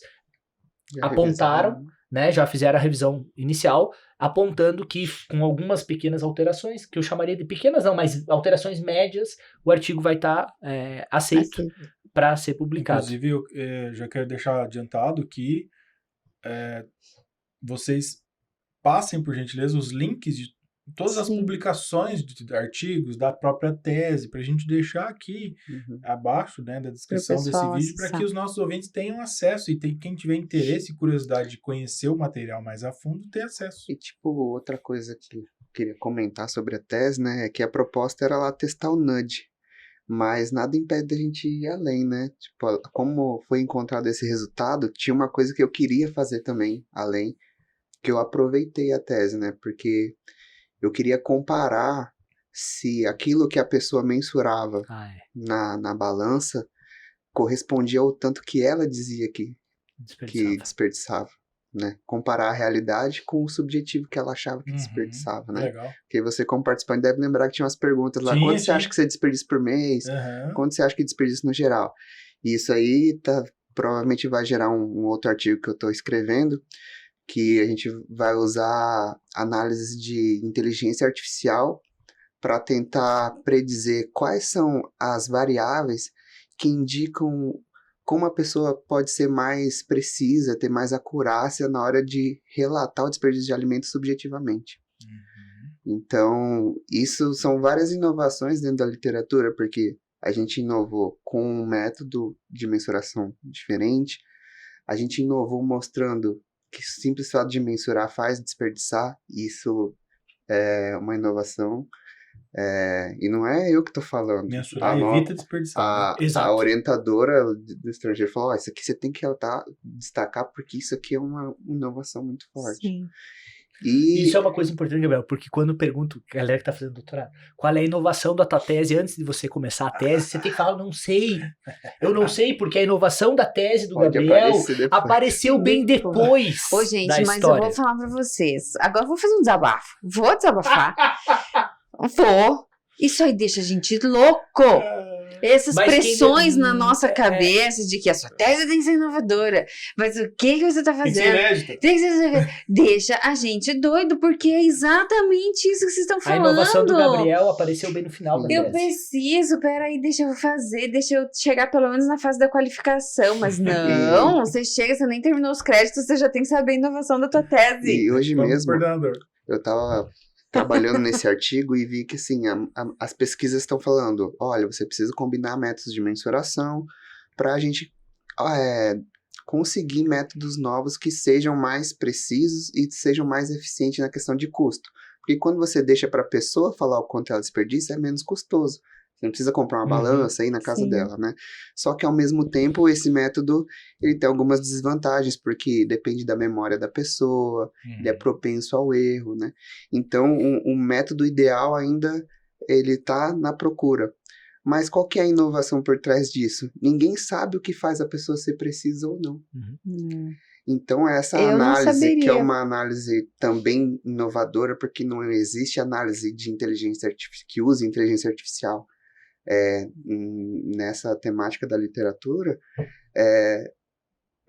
apontaram, né, já fizeram a revisão inicial, apontando que com algumas pequenas alterações, que eu chamaria de pequenas não, mas alterações médias, o artigo vai estar aceito para ser publicado. Inclusive, eu já quero deixar adiantado que vocês passem, por gentileza, os links de todas as publicações de artigos da própria tese, para a gente deixar aqui abaixo, né, da descrição desse vídeo, para que os nossos ouvintes tenham acesso e quem tiver interesse e curiosidade de conhecer o material mais a fundo, ter acesso. E tipo, outra coisa que eu queria comentar sobre a tese, né, é que a proposta era lá testar o nudge, mas nada impede da gente ir além, né? Tipo, como foi encontrado esse resultado, tinha uma coisa que eu queria fazer também, além, que eu aproveitei a tese, né, porque eu queria comparar se aquilo que a pessoa mensurava na balança correspondia ao tanto que ela dizia que desperdiçava, né? Comparar a realidade com o subjetivo que ela achava que desperdiçava, né? Legal. Porque você, como participante, deve lembrar que tinha umas perguntas lá. Quanto você acha que você desperdiça por mês? Quanto você acha que desperdiça no geral? E isso aí provavelmente vai gerar um outro artigo que eu estou escrevendo, que a gente vai usar análise de inteligência artificial para tentar predizer quais são as variáveis que indicam como a pessoa pode ser mais precisa, ter mais acurácia na hora de relatar o desperdício de alimentos subjetivamente. Então, isso são várias inovações dentro da literatura, porque a gente inovou com um método de mensuração diferente, a gente inovou mostrando que o simples fato de mensurar faz desperdiçar, isso é uma inovação, e não é eu que estou falando. Mensurar evita desperdiçar. A orientadora do estrangeiro falou, isso aqui você tem que destacar porque isso aqui é uma inovação muito forte. Sim. E Isso é uma coisa importante, Gabriel, porque quando eu pergunto, a galera que tá fazendo doutorado, qual é a inovação da tua tese antes de você começar a tese, você tem que falar, não sei. Eu não sei, porque a inovação da tese do pode Gabriel aparecer depois. apareceu bem depois Ô, gente, da mas história. eu vou falar pra vocês. Agora eu vou fazer um desabafo. Vou desabafar. Vou. Isso aí deixa a gente louco. Essas Mas quem pressões não- na nossa cabeça de que a sua tese tem que ser inovadora. Mas o que você tá Tem que ser fazendo? inédita. Tem que ser... Deixa a gente doido, porque é exatamente isso que vocês estão A falando. inovação do Gabriel apareceu bem no final da Eu tese. preciso, peraí, deixa eu fazer, deixa eu chegar pelo menos na fase da qualificação, mas não, você chega, você nem terminou os créditos, você já tem que saber a inovação da tua tese. E hoje Vamos, mesmo, coordenador. eu tava trabalhando nesse artigo e vi que, assim, as pesquisas estão falando, olha, você precisa combinar métodos de mensuração para a gente conseguir métodos novos que sejam mais precisos e sejam mais eficientes na questão de custo. Porque quando você deixa para a pessoa falar o quanto ela desperdiça, é menos custoso. Você não precisa comprar uma balança aí na casa Sim. dela, né? Só que, ao mesmo tempo, esse método ele tem algumas desvantagens, porque depende da memória da pessoa, ele é propenso ao erro, né? Então, um método ideal ainda, ele tá na procura. Mas qual que é a inovação por trás disso? Ninguém sabe o que faz a pessoa ser precisa ou não. Então, essa Eu não análise, que é saberia. uma análise também inovadora, porque não existe análise de inteligência artificial, que use inteligência artificial nessa temática da literatura,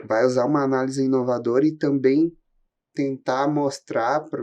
vai usar uma análise inovadora e também tentar mostrar para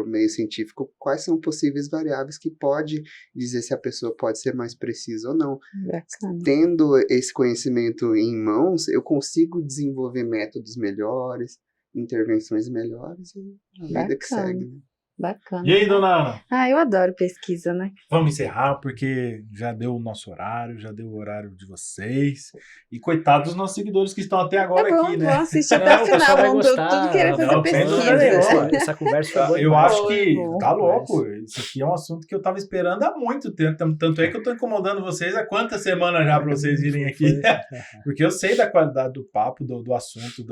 o meio científico quais são possíveis variáveis que pode dizer se a pessoa pode ser mais precisa ou não. Bacana. Tendo esse conhecimento em mãos, eu consigo desenvolver métodos melhores, intervenções melhores e a vida que Bacana. segue. Né? Bacana. E aí, dona Ana? Ah, eu adoro pesquisa, né? Vamos encerrar, porque já deu o nosso horário, já deu o horário de vocês. E coitado dos nossos seguidores que estão até agora Tá bom, aqui, vão né? assistir Não, até o o pessoal final, vai vão gostar. tudo querer fazer Não, sem dúvida pesquisa. nenhuma. Essa conversa foi boa Eu demais. acho que bom. tá louco. Isso aqui é um assunto que eu tava esperando há muito tempo. Tanto é que eu tô incomodando vocês há quantas semanas já pra vocês virem aqui. Porque eu sei da qualidade do papo, do assunto,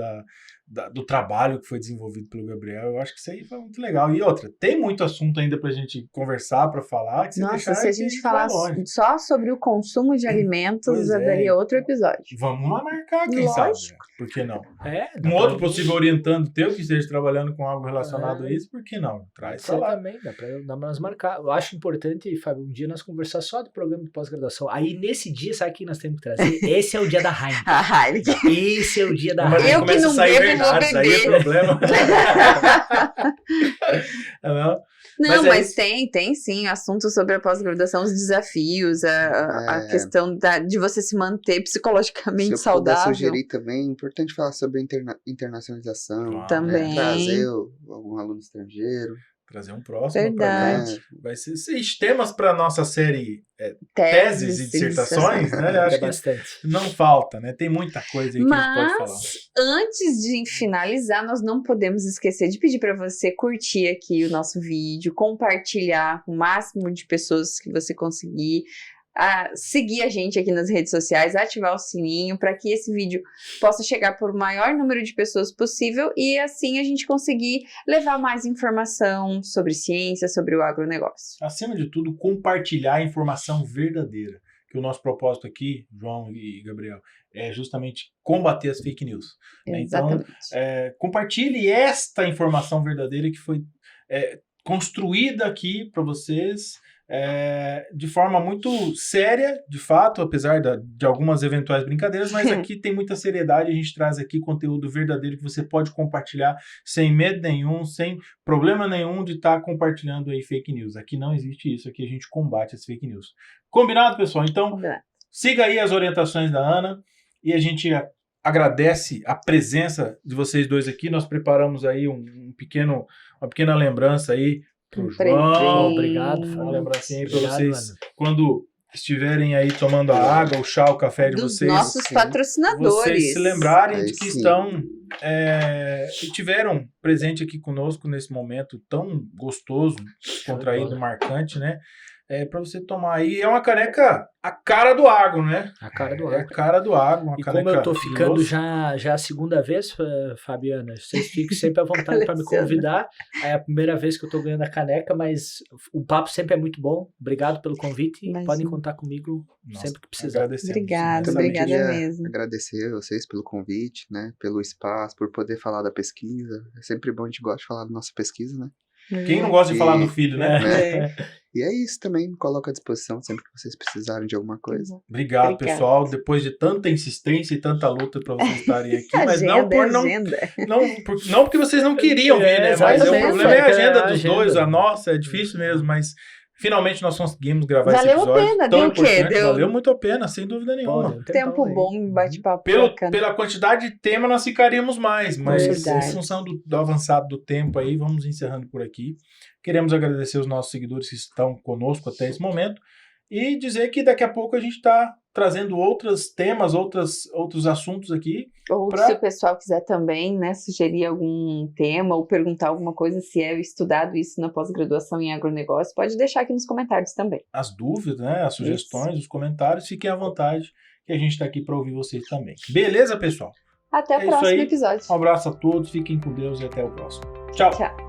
do trabalho que foi desenvolvido pelo Gabriel. Eu acho que isso aí foi muito legal. E outra, tem muito assunto ainda pra gente conversar, pra falar. Que se Nossa, deixar, se a que gente vai falasse longe. só sobre o consumo de alimentos, Pois já é. daria outro episódio. Vamos lá marcar, quem Lógico. sabe? Por que não? Dá Um pra- outro possível orientando teu que esteja trabalhando com algo relacionado a isso, por que não? Traz pra lá. Exatamente, dá pra nós marcar. Eu acho importante, Fábio, um dia nós conversar só do programa de pós-graduação. Aí nesse dia, sabe o que nós temos que trazer? Esse é o dia da Heineken. Ah, ele... Esse é o dia da Mas aí Eu Heineken. que começa não a sair bebo, vou verdades, aí é beber. problema. Não? Não, Mas é mas isso. tem sim assuntos sobre a pós-graduação, os desafios, a questão de você se manter psicologicamente Se eu puder saudável. sugerir também, é importante falar sobre internacionalização, Claro. Também. trazer algum aluno estrangeiro. Trazer um próximo Verdade. programa. Vai ser seis temas para nossa série teses e dissertações, né? Acho É que bastante. não falta, né? Tem muita coisa aí que a gente pode falar. Mas, antes de finalizar, nós não podemos esquecer de pedir para você curtir aqui o nosso vídeo, compartilhar com o máximo de pessoas que você conseguir, seguir a gente aqui nas redes sociais, ativar o sininho para que esse vídeo possa chegar por o maior número de pessoas possível e assim a gente conseguir levar mais informação sobre ciência, sobre o agronegócio. Acima de tudo, compartilhar a informação verdadeira. Que o nosso propósito aqui, João e Gabriel, é justamente combater as fake news. Né? Então, Exatamente. compartilhe esta informação verdadeira que foi construída aqui para vocês de forma muito séria, de fato, apesar de algumas eventuais brincadeiras, mas aqui tem muita seriedade, a gente traz aqui conteúdo verdadeiro que você pode compartilhar sem medo nenhum, sem problema nenhum de estar compartilhando aí fake news. Aqui não existe isso, aqui a gente combate as fake news. Combinado, pessoal? Então, siga aí as orientações da Ana e a gente agradece a presença de vocês dois aqui. Nós preparamos aí uma pequena lembrança aí pro João. Obrigado, Uma Fábio. lembrancinha aí para Obrigado, vocês, Ana. quando estiverem aí tomando a água, o chá, o café de Dos vocês. nossos patrocinadores. Vocês se lembrarem Aí de que sim. estão que tiveram presente aqui conosco nesse momento tão gostoso, contraído, marcante, né? Para você tomar aí. É uma caneca a cara do agro, né? A cara do É a agro. cara do agro. Uma E caneca como eu tô de ficando louça. já a segunda vez, Fabiana, vocês fiquem sempre à vontade para me Coleciona. convidar. É a primeira vez que eu tô ganhando a caneca, mas o papo sempre é muito bom. Obrigado pelo convite. Imagina. Podem contar comigo Nossa, sempre que precisar. agradecemos. Obrigada, imensamente. Também obrigada queria mesmo. agradecer a vocês pelo convite, né? Pelo espaço, por poder falar da pesquisa. É sempre bom, a gente gosta de falar da nossa pesquisa, né? Quem não gosta de falar do E- filho, né? É. E é isso também, me coloco à disposição sempre que vocês precisarem de alguma coisa. Obrigado, Obrigada. pessoal. Depois de tanta insistência e tanta luta para vocês estarem aqui, mas não Agenda, por não, agenda. não porque vocês não queriam vir, né? Mas o exatamente. problema é a agenda É a dos agenda. dois, a nossa, é difícil mesmo, mas finalmente nós conseguimos gravar esse Valeu a episódio. pena, tão deu o quê? importante. Deu- Valeu muito a pena, sem dúvida Pô, nenhuma. deu um tempão Tempo aí. bom, bate-papo Pela bacana. quantidade de tema, nós ficaríamos mais, mas Verdade. em função do avançado do tempo aí, vamos encerrando por aqui. Queremos agradecer os nossos seguidores que estão conosco até esse momento e dizer que daqui a pouco a gente está trazendo outros temas, outros assuntos aqui. Ou pra- se o pessoal quiser também, né, sugerir algum tema ou perguntar alguma coisa, se é estudado isso na pós-graduação em agronegócio, pode deixar aqui nos comentários também. As dúvidas, né, as sugestões, os comentários, fiquem à vontade, que a gente está aqui para ouvir vocês também. Beleza, pessoal? Até o É isso próximo aí. episódio. Um abraço a todos, fiquem com Deus e até o próximo. Tchau! Tchau.